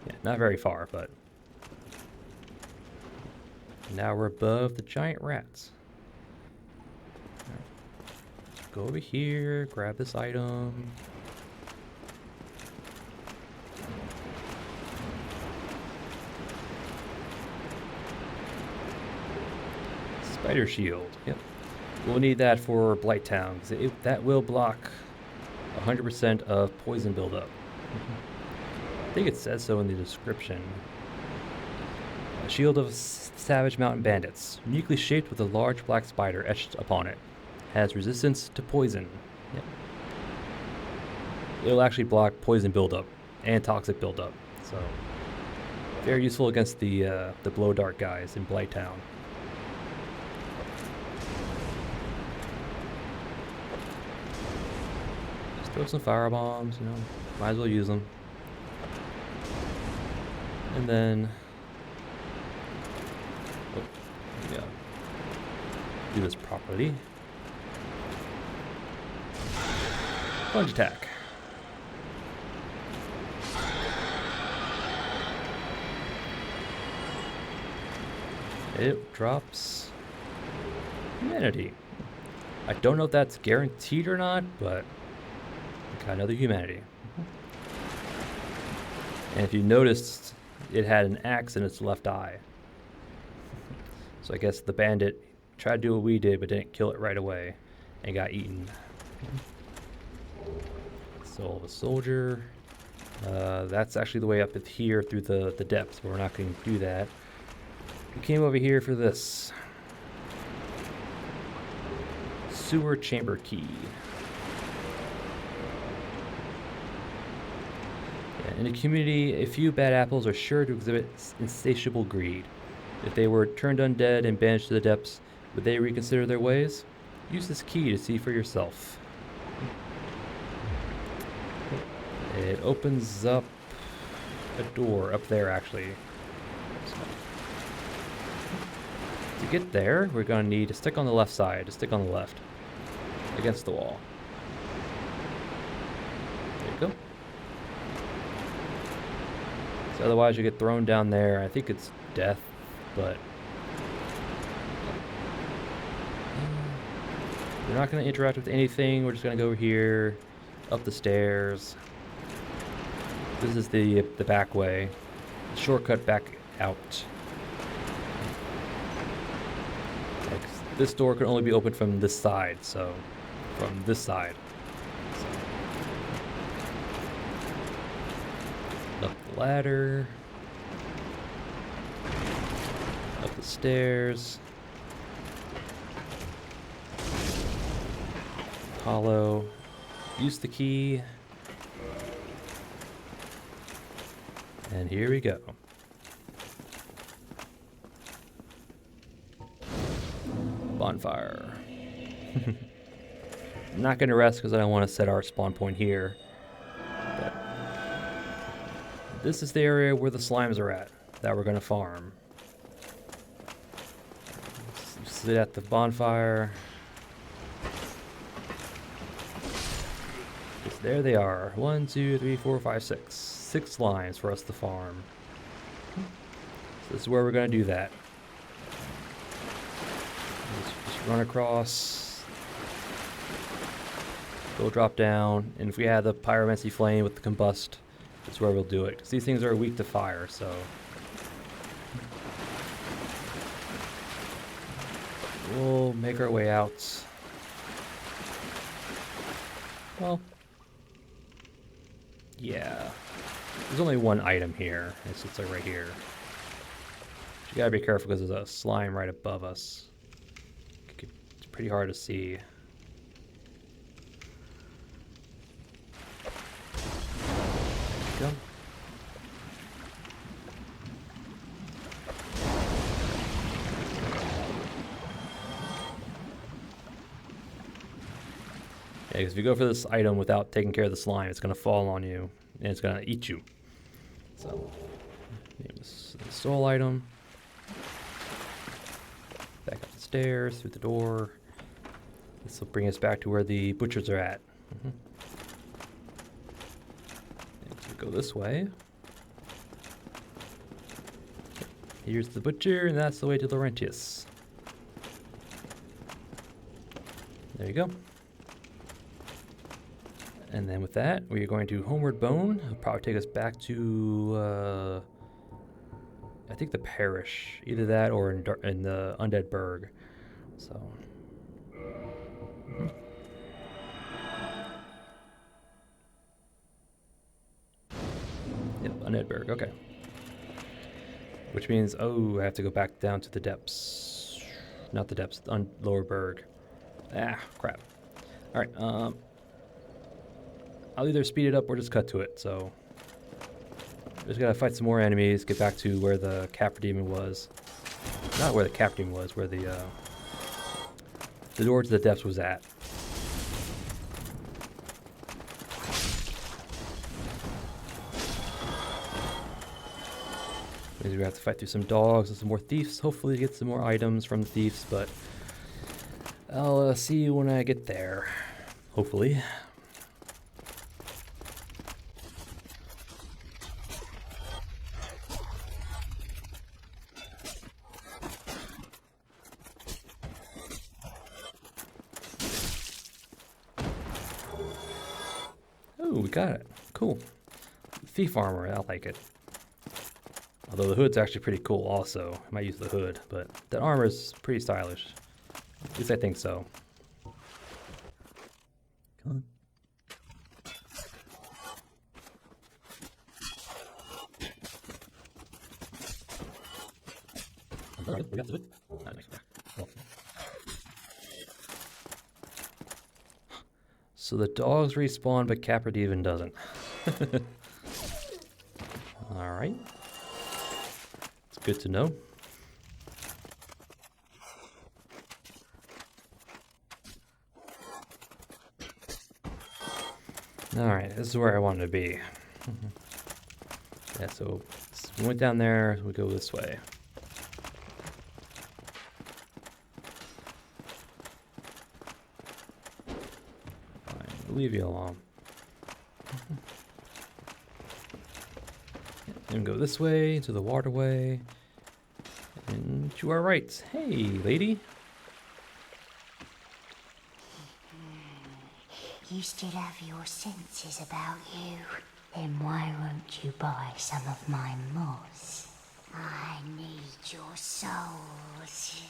Yeah, not very far, but now we're above the giant rats. Right. Go over here, grab this item. Spider shield. Yep. We'll need that for Blighttown, because that will block 100% of poison buildup. I think it says so in the description. A shield of savage mountain bandits, uniquely shaped with a large black spider etched upon it. Has resistance to poison. Yep. It'll actually block poison buildup and toxic buildup. So very useful against the blow dart guys in Blighttown. Just throw some fire bombs, you know, might as well use them. And then, oh, yeah, do this properly. Plunge attack. It drops humanity. I don't know if that's guaranteed or not, but got another humanity. And if you noticed, it had an axe in its left eye. So I guess the bandit tried to do what we did, but didn't kill it right away and got eaten. Soul of a soldier. That's actually the way up here through the depths, but we're not going to do that. We came over here for this. Sewer chamber key. In a community, a few bad apples are sure to exhibit insatiable greed. If they were turned undead and banished to the depths, would they reconsider their ways? Use this key to see for yourself. It opens up a door up there, actually. So, to get there, we're going to need to stick on the left side, to stick on the left, against the wall. There you go. So otherwise you get thrown down there. I think it's death, but we're not going to interact with anything. We're just going to go over here, up the stairs. This is the back way. Shortcut back out. Like, this door can only be opened from this side, so from this side. Up the ladder. Up the stairs. Hollow. Use the key. And here we go. Bonfire. I'm not going to rest because I don't want to set our spawn point here. But this is the area where the slimes are at that we're going to farm. sit at the bonfire. Yes, there they are. 1, 2, 3, 4, 5, 6. 6 slimes for us to farm. So this is where we're going to do that. Just run across. Go drop down. And if we had the pyromancy flame with the combust, that's where we'll do it. Because these things are weak to fire, so... we'll make our way out. Well, yeah. There's only one item here. It's like right here. You gotta be careful because there's a slime right above us. It's pretty hard to see. There you go. Yeah, because if you go for this item without taking care of the slime, it's going to fall on you, and it's going to eat you. So, this soul item. Back up the stairs, through the door. This will bring us back to where the butchers are at. And so go this way. Here's the butcher, and that's the way to Laurentius. There you go. And then with that, we are going to Homeward Bone. It'll probably take us back to, I think the parish. Either that or in the Undead Burg. So. Yep, Undead Burg, okay. Which means, oh, I have to go back down to the depths. Not the depths, lower Burg. Ah, crap. Alright, I'll either speed it up or just cut to it, so... just gotta fight some more enemies, get back to where the Capra Demon was. Not where the Capra Demon was, where the door to the depths was at. Means we have to fight through some dogs and some more thieves, hopefully get some more items from the thieves, but... I'll see you when I get there. Hopefully. Ooh, we got it. Cool. Thief armor, I like it. Although the hood's actually pretty cool also. I might use the hood, but that armor is pretty stylish. At least I think so. Come on. We got the hood. So the dogs respawn, but Capra Demon doesn't. Alright. It's good to know. Alright, this is where I wanted to be. Yeah, so we went down there, we go this way. Leave you alone. And go this way to the waterway. And you are right. Hey, lady. You still have your senses about you. Then why won't you buy some of my moss? I need your souls.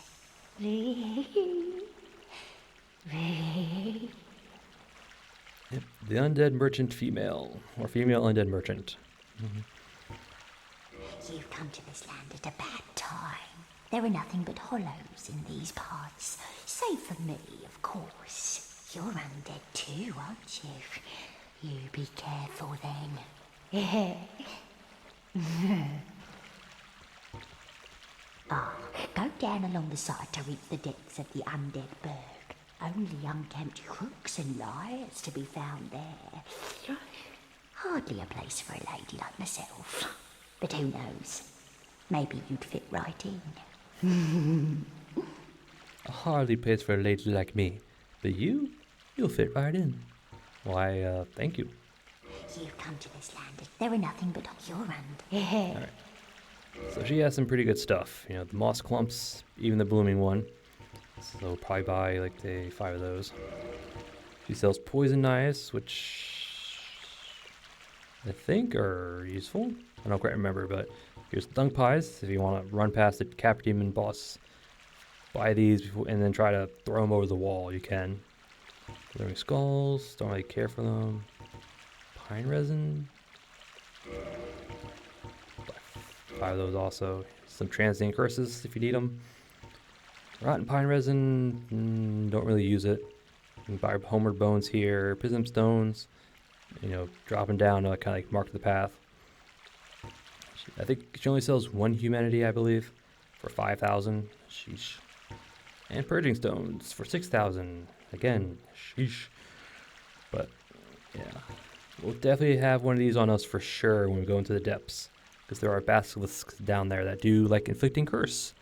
Yep, the undead merchant female, or female undead merchant. You've come to this land at a bad time. There are nothing but hollows in these parts, save for me, of course. You're undead too, aren't you? You be careful then. Go down along the side to reach the depths of the Undead Burg. Only unkempt crooks and liars to be found there. Hardly a place for a lady like myself. But who knows? Maybe you'd fit right in. a hardly place for a lady like me. But you'll fit right in. Why, thank you. You've come to this land. There are nothing but your end. Alright. So she has some pretty good stuff. You know, the moss clumps, even the blooming one. So we'll probably buy like 5 of those. She sells poison knives, which I think are useful. I don't quite remember, but here's dung pies. If you want to run past the Cap Demon boss, buy these before, and then try to throw them over the wall. You can. Glittering skulls, don't really care for them. Pine resin. 5 of those also. Some transient curses if you need them. Rotten pine resin, don't really use it. You can buy homeward bones here, prism stones, you know, dropping down to kind of like mark the path. I think she only sells 1 humanity, I believe, for 5,000. Sheesh. And purging stones for 6,000. Again, sheesh. But yeah, we'll definitely have one of these on us for sure when we go into the depths, because there are basilisks down there that do like inflicting curse.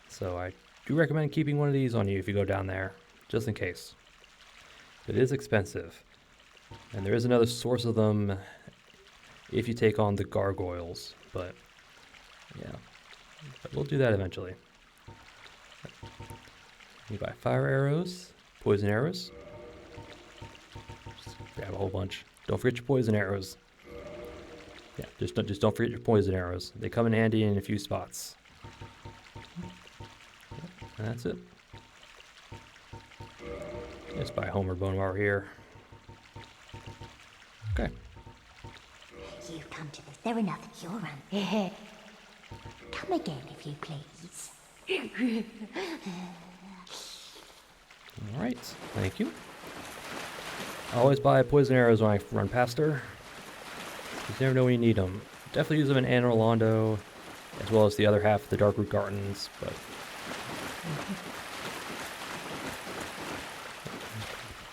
So I do recommend keeping one of these on you if you go down there, just in case. It is expensive. And there is another source of them if you take on the gargoyles, but yeah. But we'll do that eventually. You buy fire arrows, poison arrows. Just grab a whole bunch. Don't forget your poison arrows. Yeah, just don't forget your poison arrows. They come in handy in a few spots. And that's it. Just buy Homer Bone while we're here. Okay. You've come to this. There are nothing your end. Come again, if you please. Alright, thank you. I always buy poison arrows when I run past her. You never know when you need them. Definitely use them in Anne Orlando, as well as the other half of the Darkroot Gardens, but...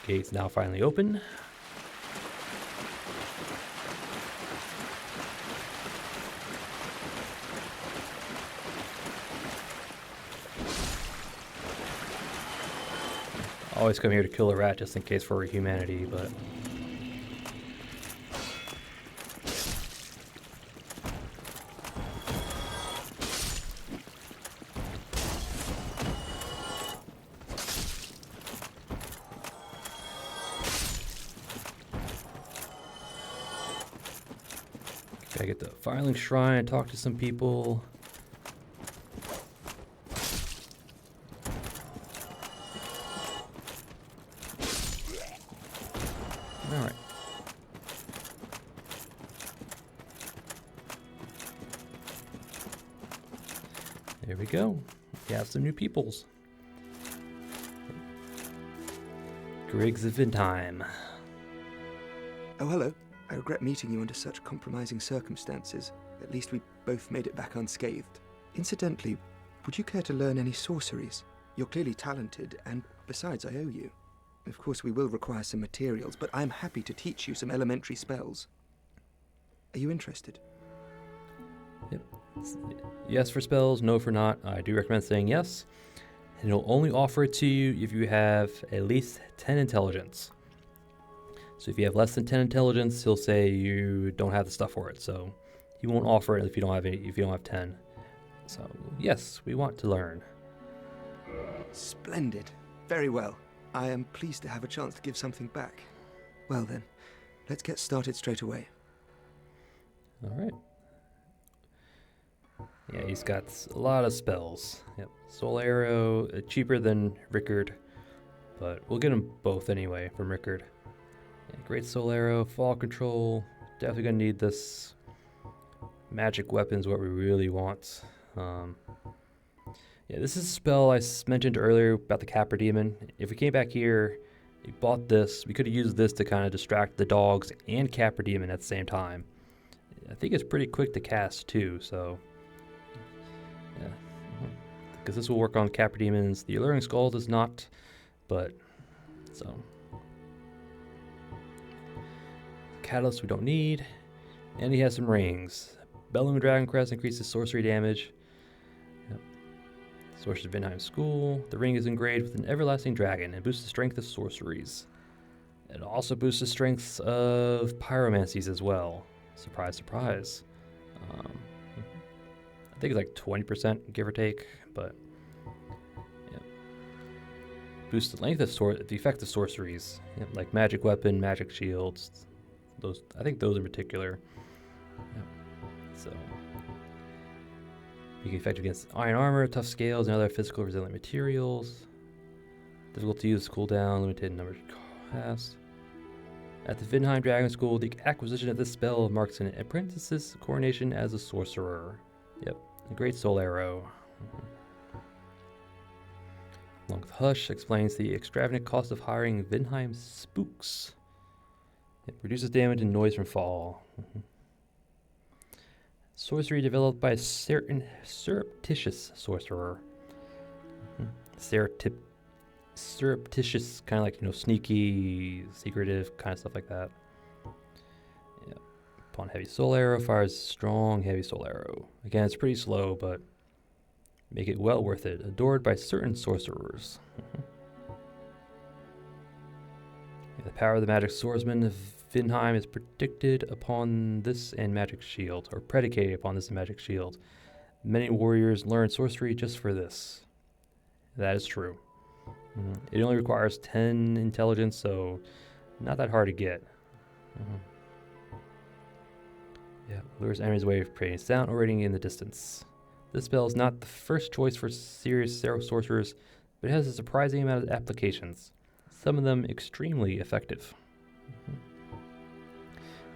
Gate's now finally open. Always come here to kill a rat just in case for humanity, but... Gotta get the Firelink Shrine, talk to some people. Alright. There we go. We have some new peoples. Griggs of Vindheim. Oh, hello. I regret meeting you under such compromising circumstances. At least we both made it back unscathed. Incidentally, would you care to learn any sorceries? You're clearly talented, and besides, I owe you. Of course, we will require some materials, but I'm happy to teach you some elementary spells. Are you interested? Yep. Yes for spells, no for not. I do recommend saying yes. And he'll only offer it to you if you have at least 10 intelligence. So if you have less than 10 intelligence, he'll say you don't have the stuff for it. So he won't offer it if you don't have 10. So yes, we want to learn. Splendid. Very well. I am pleased to have a chance to give something back. Well then, let's get started straight away. All right. Yeah, he's got a lot of spells. Yep. Soul Arrow, cheaper than Rickard, but we'll get them both anyway from Rickard. Yeah, Great Soul Arrow, Fall Control. Definitely gonna need this. Magic Weapon's what we really want. Yeah, this is a spell I mentioned earlier about the Capra Demon. If we came back here, we bought this, we could have used this to kind of distract the dogs and Capra Demon at the same time. I think it's pretty quick to cast too, so yeah. Because this will work on Capra Demons. The Alluring Skull does not, but so. Catalyst we don't need. And he has some rings. Bellowing Dragon Crest increases sorcery damage. Yep. Sorcerer's Vinheim School. The ring is engraved with an everlasting dragon and boosts the strength of sorceries. It also boosts the strengths of pyromancies as well. Surprise, surprise. I think it's like 20%, give or take, but yeah. Boosts the length of the effect of sorceries, like magic weapon, magic shields. Those, I think those in particular. Yeah. So, you can effect against iron armor, tough scales, and other physical resilient materials. Difficult to use, cooldown, limited number of casts. At the Vinheim Dragon School, the acquisition of this spell marks an apprentice's coronation as a sorcerer. Yep, a great soul arrow. Along with Hush explains the extravagant cost of hiring Vinheim spooks. It reduces damage and noise from fall. Sorcery developed by a certain surreptitious sorcerer. Surreptitious, kind of like, sneaky, secretive, kind of stuff like that. Yeah. Upon heavy soul arrow, fires strong, heavy soul arrow. Again, it's pretty slow, but make it well worth it. Adored by certain sorcerers. The power of the magic swordsman of Vinheim is predicted upon this and magic shield, or predicated upon this and magic shield. Many warriors learn sorcery just for this. That is true. It only requires 10 intelligence, so not that hard to get. Yeah, lures enemies away, creating sound or rating in the distance. This spell is not the first choice for serious sorcerers, but it has a surprising amount of applications. Some of them extremely effective.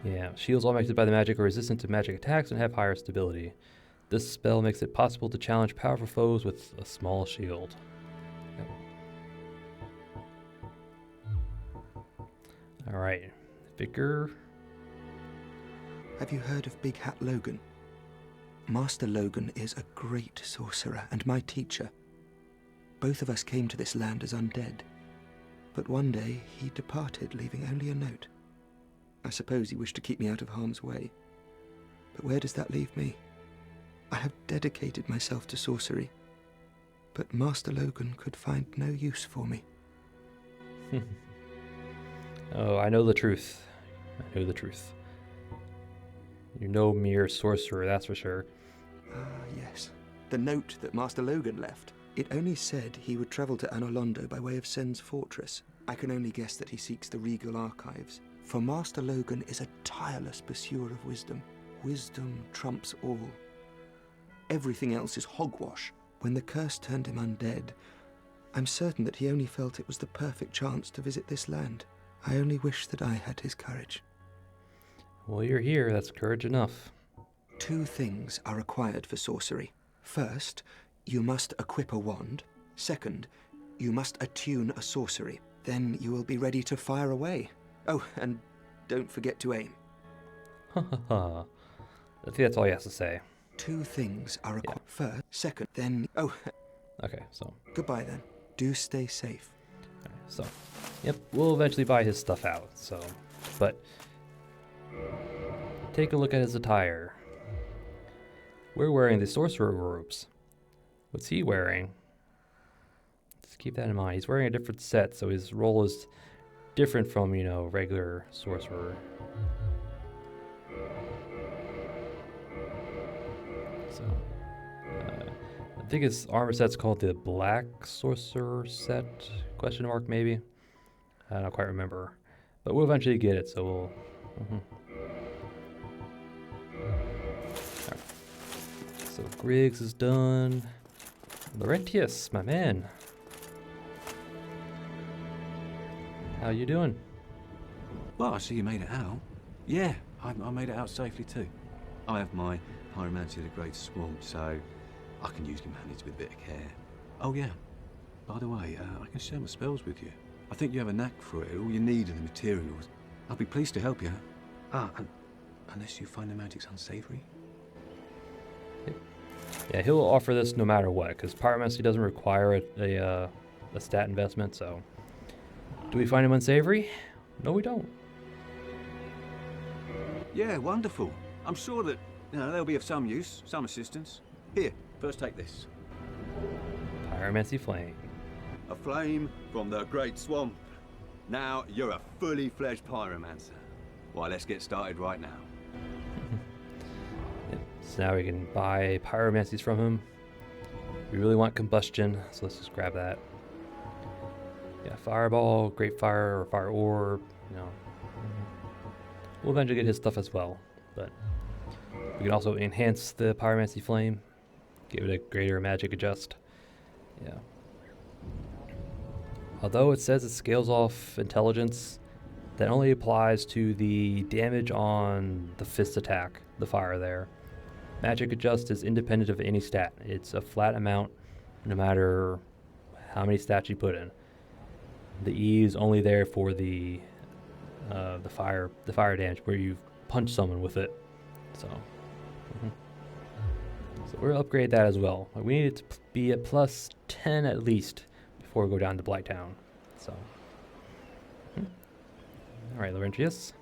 Yeah, shields augmented by the magic are resistant to magic attacks and have higher stability. This spell makes it possible to challenge powerful foes with a small shield. Yep. Alright, Vicar. Have you heard of Big Hat Logan? Master Logan is a great sorcerer and my teacher. Both of us came to this land as undead. But one day he departed, leaving only a note. I suppose he wished to keep me out of harm's way. But where does that leave me? I have dedicated myself to sorcery, but Master Logan could find no use for me. Oh, I know the truth. I know the truth. You're no mere sorcerer, that's for sure. Ah, yes. The note that Master Logan left. It only said he would travel to Anolondo by way of Sen's fortress. I can only guess that he seeks the regal archives. For Master Logan is a tireless pursuer of wisdom. Wisdom trumps all. Everything else is hogwash. When the curse turned him undead, I'm certain that he only felt it was the perfect chance to visit this land. I only wish that I had his courage. Well, you're here. That's courage enough. 2 things are required for sorcery. First, you must equip a wand. Second, you must attune a sorcery. Then you will be ready to fire away. Oh, and don't forget to aim. Ha ha ha. I think that's all he has to say. 2 things are required. First, second, then... Oh, Okay, so. goodbye then. Do stay safe. Okay, so. Yep, we'll eventually buy his stuff out, so. But. Take a look at his attire. We're wearing the sorcerer robes. What's he wearing? Just keep that in mind. He's wearing a different set, so his role is different from, regular sorcerer. So, I think his armor set's called the Black Sorcerer set, question mark maybe? I don't quite remember. But we'll eventually get it, so we'll... Right. So Griggs is done. Laurentius, my man. How you doing? Well, I see you made it out. Yeah, I made it out safely too. I have my pyromancy of the Great Swamp, so I can use manage with a bit of care. Oh yeah, by the way, I can share my spells with you. I think you have a knack for it. All you need are the materials. I'll be pleased to help you. Unless you find the magic's unsavory. Yeah, he'll offer this no matter what, because pyromancy doesn't require a stat investment, so... Do we find him unsavory? No, we don't. Yeah, wonderful. I'm sure that they'll be of some use, some assistance. Here, first take this. Pyromancy Flame. A flame from the Great Swamp. Now you're a fully fledged pyromancer. Well, let's get started right now. Yep. So now we can buy pyromancies from him. We really want combustion, so let's just grab that. Yeah, fireball, great fire, or fire orb. You know, we'll eventually get his stuff as well, but we can also enhance the pyromancy flame, give it a greater magic adjust. Yeah. Although it says it scales off intelligence, that only applies to the damage on the fist attack, the fire there. Magic adjust is independent of any stat. It's a flat amount no matter how many stats you put in. The E is only there for the fire damage where you punch someone with it. So, so we'll upgrade that as well. We need it to be at plus 10 at least before we go down to Blighttown. So, all right, Laurentius.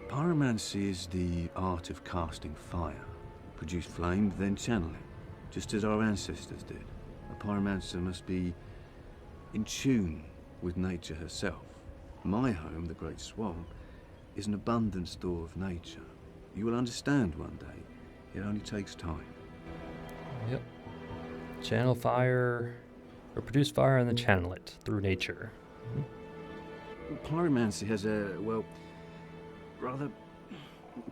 Pyromancy is the art of casting fire. Produce flame, then channel it, just as our ancestors did. A pyromancer must be in tune with nature herself. My home, the Great Swamp, is an abundant store of nature. You will understand one day. It only takes time. Yep. Channel fire, or produce fire and then channel it through nature. Pyromancy has a, well, rather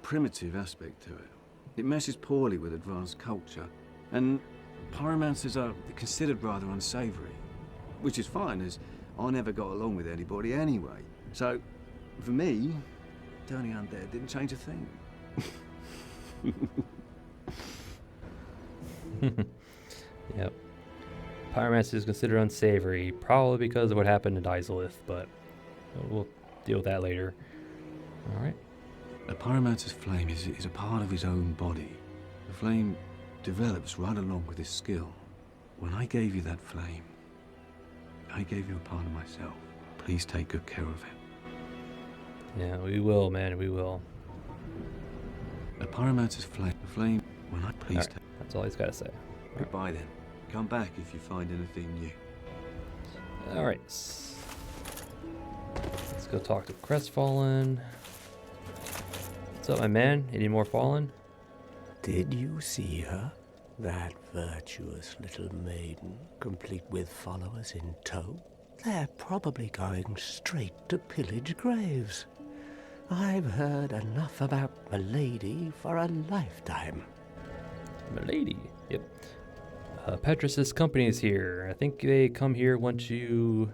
primitive aspect to it. It meshes poorly with advanced culture, and pyromancers are considered rather unsavory, which is fine, as I never got along with anybody anyway. So, for me, turning undead didn't change a thing. Yep. Pyromancy is considered unsavory, probably because of what happened to Dysolith, but we'll deal with that later. All right. A pyromancer's flame is a part of his own body. The flame develops right along with his skill. When I gave you that flame, I gave you a part of myself. Please take good care of it. Yeah, we will, man, we will. A pyromancer's flame, the flame, when I please All right, that's all he's got to say. Goodbye then. Come back if you find anything new. All right. Let's go talk to Crestfallen. What's up, my man? Any more fallen? Did you see her? That virtuous little maiden, complete with followers in tow? They're probably going straight to pillage graves. I've heard enough about Milady for a lifetime. Milady? Yep. Petrus's company is here. I think they come here once you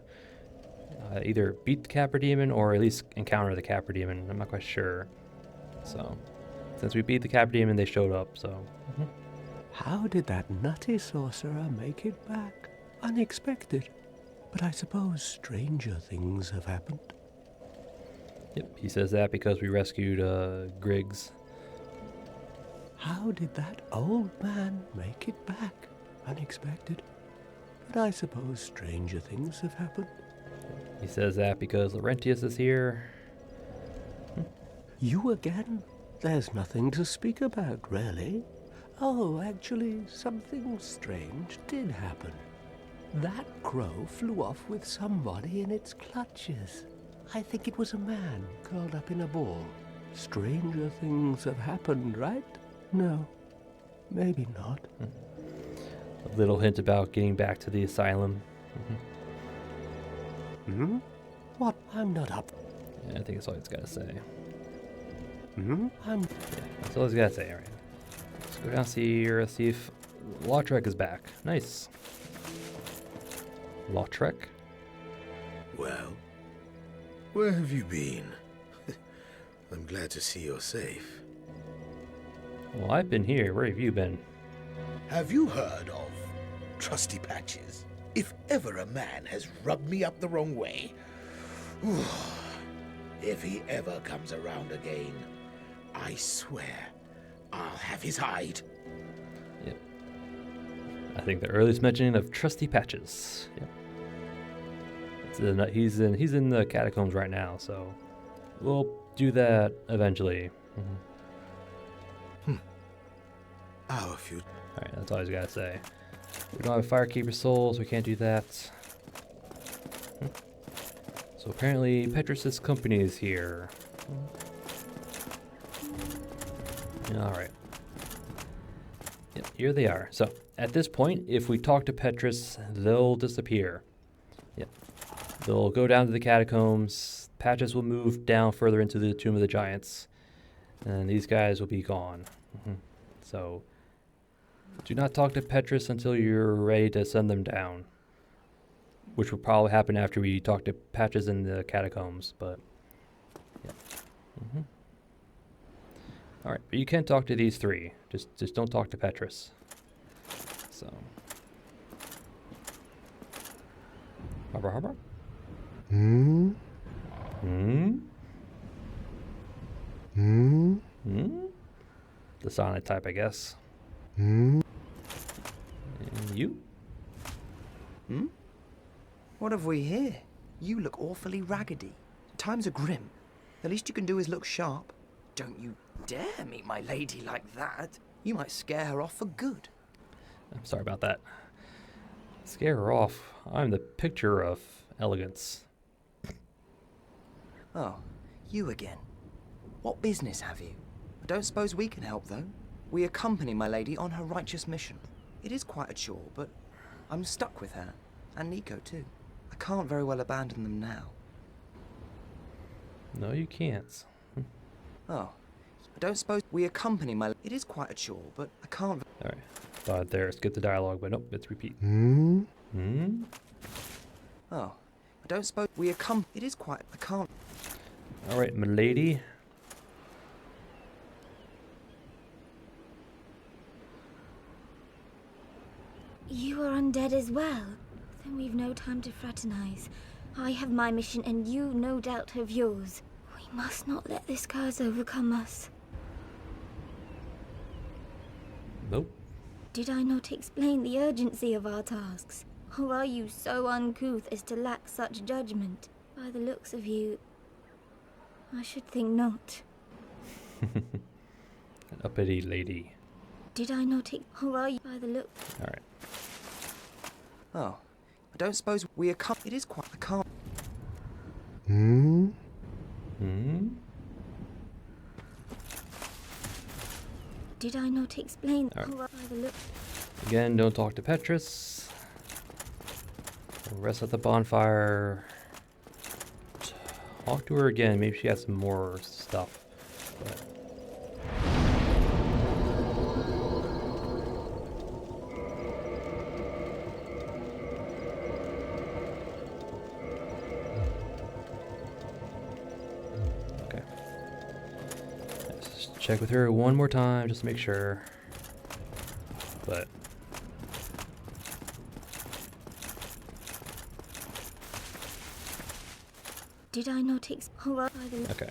either beat the Capra Demon or at least encounter the Capra Demon. I'm not quite sure. So, since we beat the Capra Demon, they showed up, so. How did that nutty sorcerer make it back? Unexpected. But I suppose stranger things have happened. Yep, he says that because we rescued Griggs. How did that old man make it back? Unexpected. But I suppose stranger things have happened. He says that because Laurentius is here. You again? There's nothing to speak about, really. Oh, actually, something strange did happen. That crow flew off with somebody in its clutches. I think it was a man curled up in a ball. Stranger things have happened, right? No, maybe not. A little hint about getting back to the asylum. What? I'm not up. Yeah, I think that's all he's got to say. I'm... That's all he's got to say, alright. Let's go down here, see if Lautrec is back. Nice. Lautrec? Well, where have you been? I'm glad to see you're safe. Well, I've been here. Where have you been? Have you heard of Trusty Patches? If ever a man has rubbed me up the wrong way, if he ever comes around again, I swear I'll have his hide. Yep. I think the earliest mentioning of Trusty Patches. Yep. He's in the catacombs right now, so we'll do that eventually. Our future. Alright, that's all he's got to say. We don't have Firekeeper souls, we can't do that. So apparently Petrus's company is here. Alright. Yep, here they are. So, at this point, if we talk to Petrus, they'll disappear. Yep. They'll go down to the catacombs. Patches will move down further into the Tomb of the Giants. And these guys will be gone. So, do not talk to Petrus until you're ready to send them down. Which will probably happen after we talk to Patches in the catacombs, but... yeah. Alright, but you can talk to these three. Just don't talk to Petrus. So... Harbor, harbor? The silent type, I guess. And you? What have we here? You look awfully raggedy. Times are grim. The least you can do is look sharp. Don't you dare meet my lady like that. You might scare her off for good. I'm sorry about that. Scare her off. I'm the picture of elegance. Oh, you again. What business have you? I don't suppose we can help, though. We accompany my lady on her righteous mission. It is quite a chore, but I'm stuck with her. And Nico, too. I can't very well abandon them now. No, you can't. Oh, I don't suppose we accompany my... It is quite a chore, but I can't... Alright. Thought there, skip the dialogue, but nope, it's repeat. Oh, I don't suppose we accompany... It is quite... I can't... Alright, milady. You are undead as well. Then we've no time to fraternize. I have my mission and you no doubt have yours. We must not let this curse overcome us. Nope. Did I not explain the urgency of our tasks? Or are you so uncouth as to lack such judgment? By the looks of you, I should think not. An uppity lady. Did I not or are you by the look? Alright. Oh, I don't suppose we accompany... It is quite... I can't... Did I not explain All right. by the look? Again, don't talk to Petrus. Rest at the bonfire. Talk to her again. Maybe she has some more stuff. But... okay. Let's just check with her one more time just to make sure. But... Did I not okay.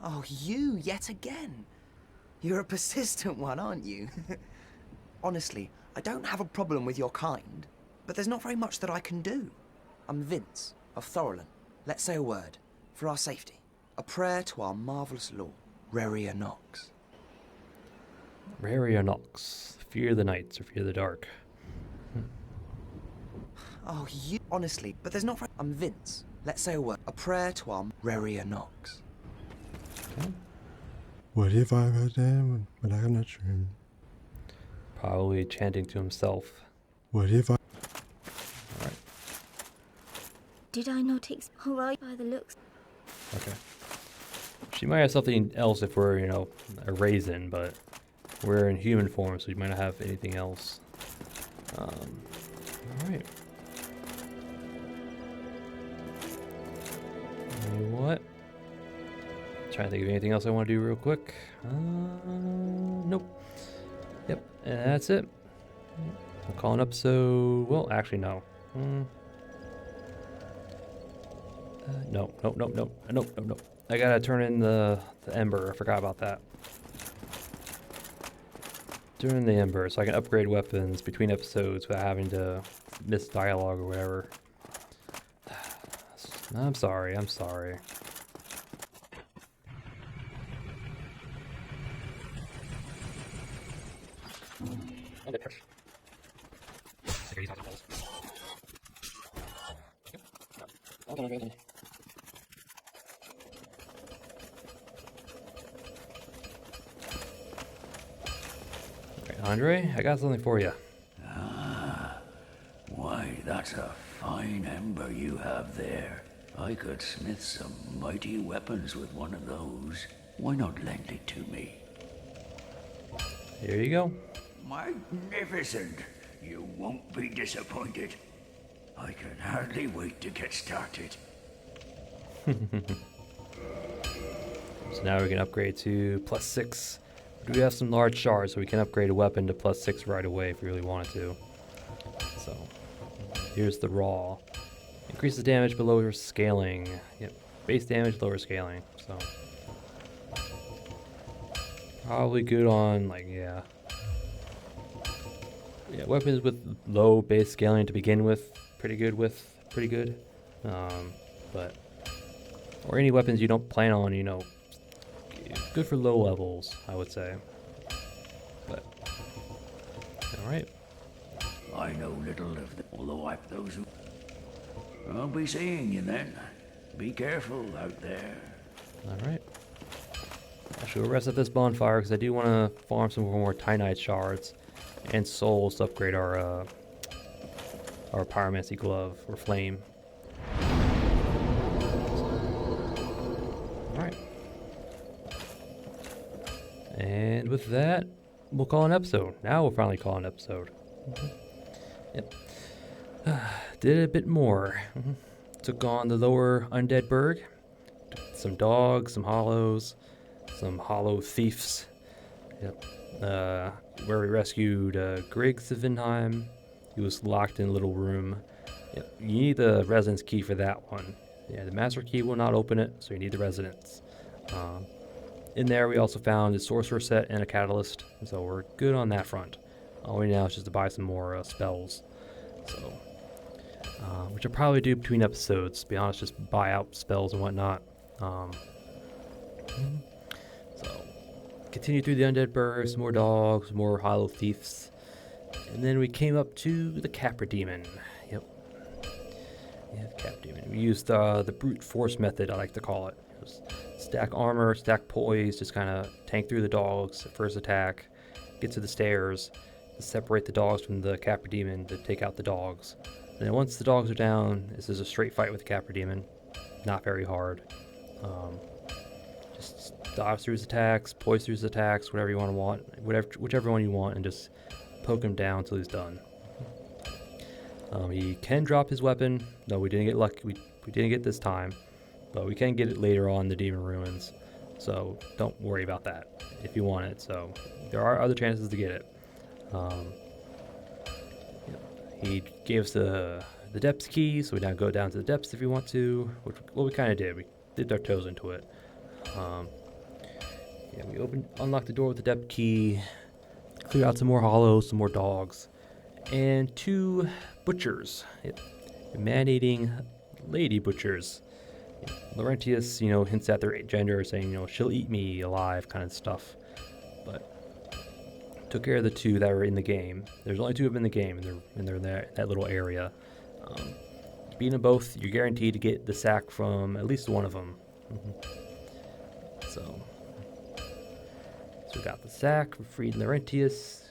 Oh, you, yet again. You're a persistent one, aren't you? Honestly, I don't have a problem with your kind, but there's not very much that I can do. I'm Vince, of Thorolin. Let's say a word, for our safety. A prayer to our marvellous Lord, Reria Nox. Reria Nox. Fear the nights or fear the dark. Oh, you... Honestly, but there's not very... I'm Vince. Let's say a word. A prayer to our Reria Nox. Okay. What if I was there but I'm not sure? Probably chanting to himself. What if I... Alright. Did I not by the looks? Okay. She might have something else if we're, you know, a raisin, but we're in human form, so we might not have anything else. Alright. You know what? Trying to think of anything else I want to do real quick. Nope. Yep, and that's it. I'm calling up, so... Well, actually, no. No. I gotta turn in the Ember. I forgot about that. Turn in the Ember so I can upgrade weapons between episodes without having to miss dialogue or whatever. I'm sorry. Andre, I got something for you. Why, that's a fine ember you have there. I could smith some mighty weapons with one of those. Why not lend it to me? Here you go. Magnificent! You won't be disappointed. I can hardly wait to get started. So now we can upgrade to +6. We have some large shards, so we can upgrade a weapon to +6 right away if we really wanted to. So, here's the raw. Increases damage but lower scaling. Yep, base damage, lower scaling. So, probably good on, like, yeah, weapons with low base scaling to begin with. Pretty good. But, or any weapons you don't plan on, you know, good for low levels, I would say. But, alright. I know little of them, although I've those who... I'll be seeing you then. Be careful out there. Alright. Actually, we'll rest at this bonfire because I do want to farm some more Tynite shards and souls to upgrade our pyromancy glove or flame. Alright. And with that, we'll call an episode. Now we'll finally call an episode. Yep. Did a bit more. Took on the lower Undead Burg. Some dogs, some hollows, some hollow thieves. Yep. Where we rescued Griggs of Vinheim. He was locked in a little room. Yep. You need the residence key for that one. Yeah, the master key will not open it, so you need the residence. In there, we also found a sorcerer set and a catalyst, so we're good on that front. All we need now is just to buy some more spells. So, which I'll probably do between episodes. To be honest, just buy out spells and whatnot. So, continue through the Undead Burg, some more dogs, more hollow thieves. And then we came up to the Capra Demon. Yep. Yeah, the Capra Demon. We used the brute force method, I like to call it. It was stack armor, stack poise, just kind of tank through the dogs at first attack, get to the stairs, to separate the dogs from the Capra Demon to take out the dogs. And then once the dogs are down, this is a straight fight with the Capra Demon. Not very hard. Just dodge through his attacks, poise through his attacks, whatever you want, whichever one you want, and just poke him down until he's done. He can drop his weapon. No, we didn't get lucky. We didn't get this time, but we can get it later on in the Demon Ruins. So don't worry about that if you want it. So there are other chances to get it. He gave us the depths key, so we now go down to the depths if you want to. What we kind of did. We dipped our toes into it. We unlocked the door with the depth key. Clear out some more hollows, some more dogs, and 2 butchers. Emanating lady butchers. Laurentius, hints at their gender, saying, she'll eat me alive kind of stuff. But took care of the 2 that were in the game. There's only 2 of them in the game, and they're in that little area. Beating them both, you're guaranteed to get the sack from at least one of them. So we got the sack, we freed Laurentius.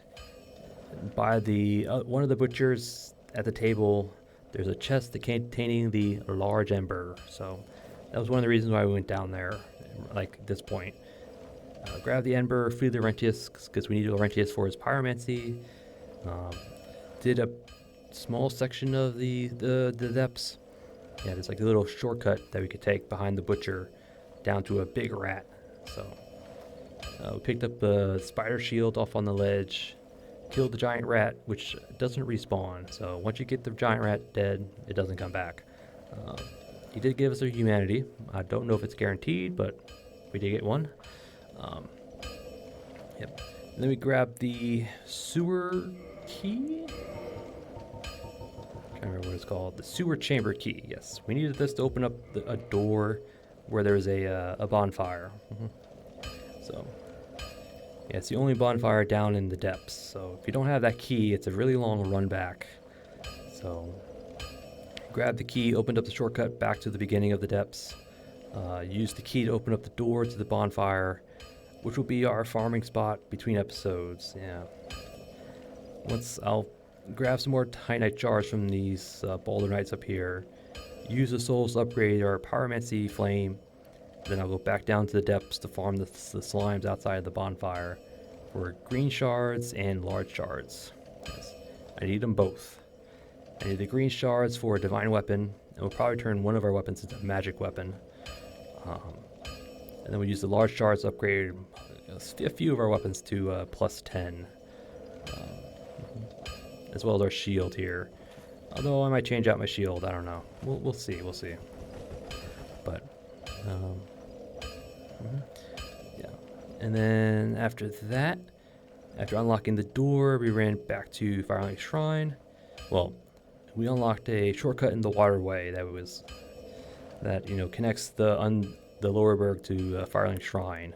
By the one of the butchers at the table, there's a chest containing the large ember. So that was one of the reasons why we went down there, like at this point. Grab the ember, free Laurentius, because we need Laurentius for his pyromancy. Did a small section of the depths. Yeah, there's like a little shortcut that we could take behind the butcher down to a big rat. So we picked up a spider shield off on the ledge, killed the giant rat, which doesn't respawn. So once you get the giant rat dead, it doesn't come back. He did give us a humanity. I don't know if it's guaranteed, but we did get one. Yep. And then we grabbed the sewer key. I can't remember what it's called. The sewer chamber key. Yes, we needed this to open up a door where there's a bonfire. So yeah, it's the only bonfire down in the depths. So if you don't have that key, it's a really long run back. So, grabbed the key, opened up the shortcut back to the beginning of the depths. Used the key to open up the door to the bonfire, which will be our farming spot between episodes. Yeah. Once I'll grab some more Titanite jars from these boulder knights up here, use the souls to upgrade our pyromancy flame, then I'll go back down to the depths to farm the slimes outside of the bonfire for green shards and large shards. Yes, I need them both. I need the green shards for a divine weapon, and we'll probably turn one of our weapons into a magic weapon. And then we use the large shards to upgrade a few of our weapons to plus 10. As well as our shield here. Although I might change out my shield, I don't know. We'll see. But, yeah. And then after that, after unlocking the door, we ran back to Firelight Shrine. Well, we unlocked a shortcut in the waterway that connects the lower Burg to Firelight Shrine.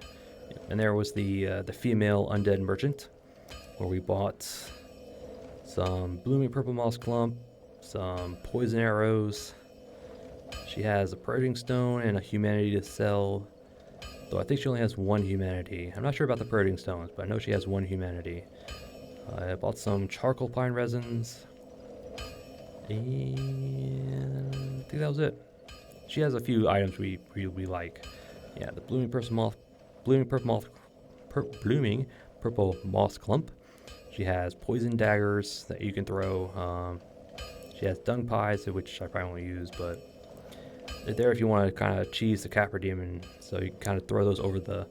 And there was the female undead merchant, where we bought some blooming purple moss clump, some poison arrows. She has a purging stone and a humanity to sell, though I think she only has one humanity. I'm not sure about the purging stones, but I know she has one humanity. I bought some charcoal pine resins, and I think that was it. She has a few items we like. Yeah, the blooming purple moss clump. She has poison daggers that you can throw. She has dung pies, which I probably won't use, but they're there if you want to kind of cheese the Capra Demon. So you kind of throw those over the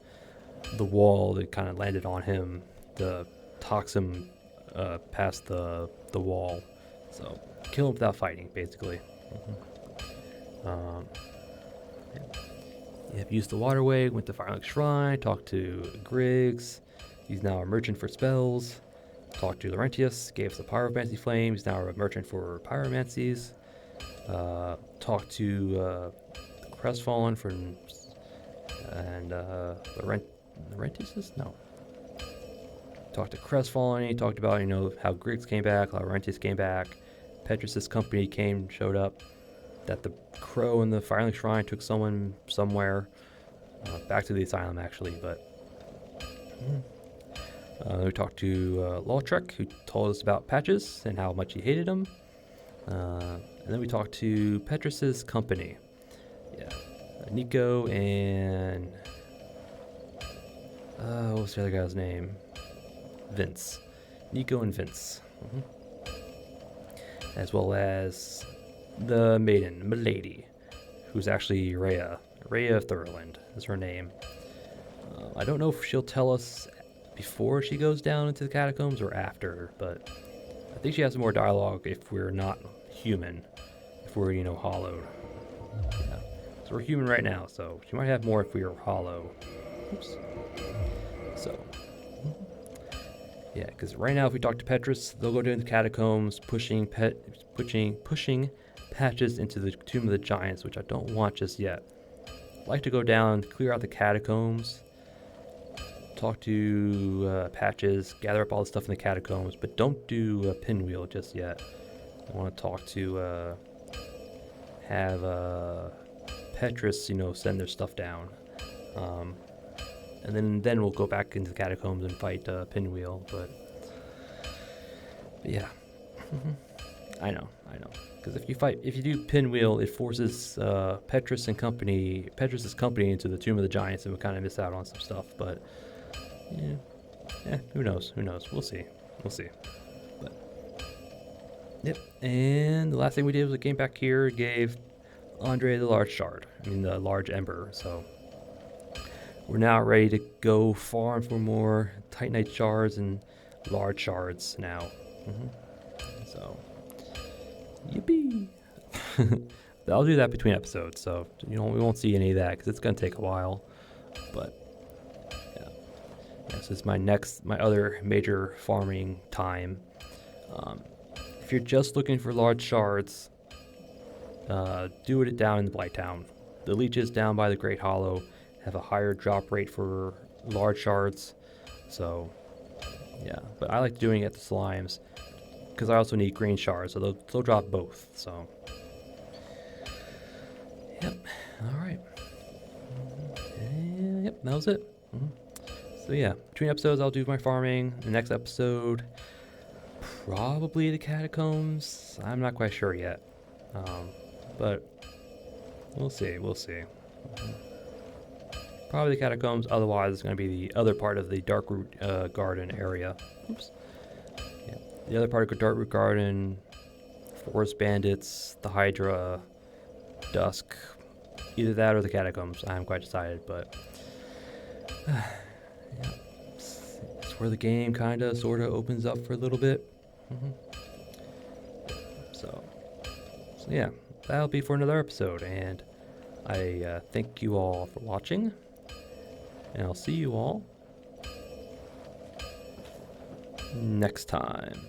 wall that kind of landed on him to tox him past the wall. So kill him without fighting, basically. Used the waterway, went to Firelight Shrine, talked to Griggs. He's now a merchant for spells. Talked to Laurentius, gave us the pyromancy flame. He's now a merchant for pyromancies. Talked to Crestfallen and Laurentius? No. Talked to Crestfallen. He talked about how Griggs came back, Laurentius came back, Petrus's company showed up. That the crow in the Firelight Shrine took someone somewhere, back to the asylum actually, but we talked to Lautrec, who told us about Patches and how much he hated him, and then we talked to Petrus's company, Nico and what was the other guy's name? Vince. Nico and Vince, as well as the maiden, Milady, who's actually Rhea of Thurland is her name. I don't know if she'll tell us before she goes down into the catacombs or after, but I think she has more dialogue if we're not human, if we're, hollowed. Yeah. So we're human right now, so she might have more if we are hollow. Oops. So, yeah, because right now if we talk to Petrus, they'll go down the catacombs, pushing Patches into the Tomb of the Giants, which I don't want just yet. I'd like to go down, clear out the catacombs, talk to Patches, gather up all the stuff in the catacombs, but don't do a pinwheel just yet. I want to talk to, have Petrus, send their stuff down. And then we'll go back into the catacombs and fight Pinwheel, but yeah. I know. Because if you do Pinwheel, it forces Petrus's company into the Tomb of the Giants, and we'll kind of miss out on some stuff. But yeah, who knows? We'll see. But yep. And the last thing we did was we came back here, gave Andre the large ember. So we're now ready to go farm for more Titanite shards and large shards now. So. Yippee! But I'll do that between episodes, so we won't see any of that because it's gonna take a while. But yeah, so it's my other major farming time. If you're just looking for large shards, do it down in the Blight Town. The leeches down by the Great Hollow have a higher drop rate for large shards, so yeah. But I like doing it at the slimes. because I also need green shards, so they'll drop both. So, yep. All right. And, yep, that was it. So yeah, between episodes, I'll do my farming. The next episode, probably the catacombs. I'm not quite sure yet, but we'll see. We'll see. Probably the catacombs. Otherwise, it's going to be the other part of the Darkroot Garden area. Oops. Yeah. The other part of the Darkroot Garden, Forest Bandits, the Hydra, Dusk. Either that or the catacombs. I haven't quite decided, but yeah, it's where the game kind of, sort of opens up for a little bit. So yeah, that'll be for another episode, and I thank you all for watching, and I'll see you all next time.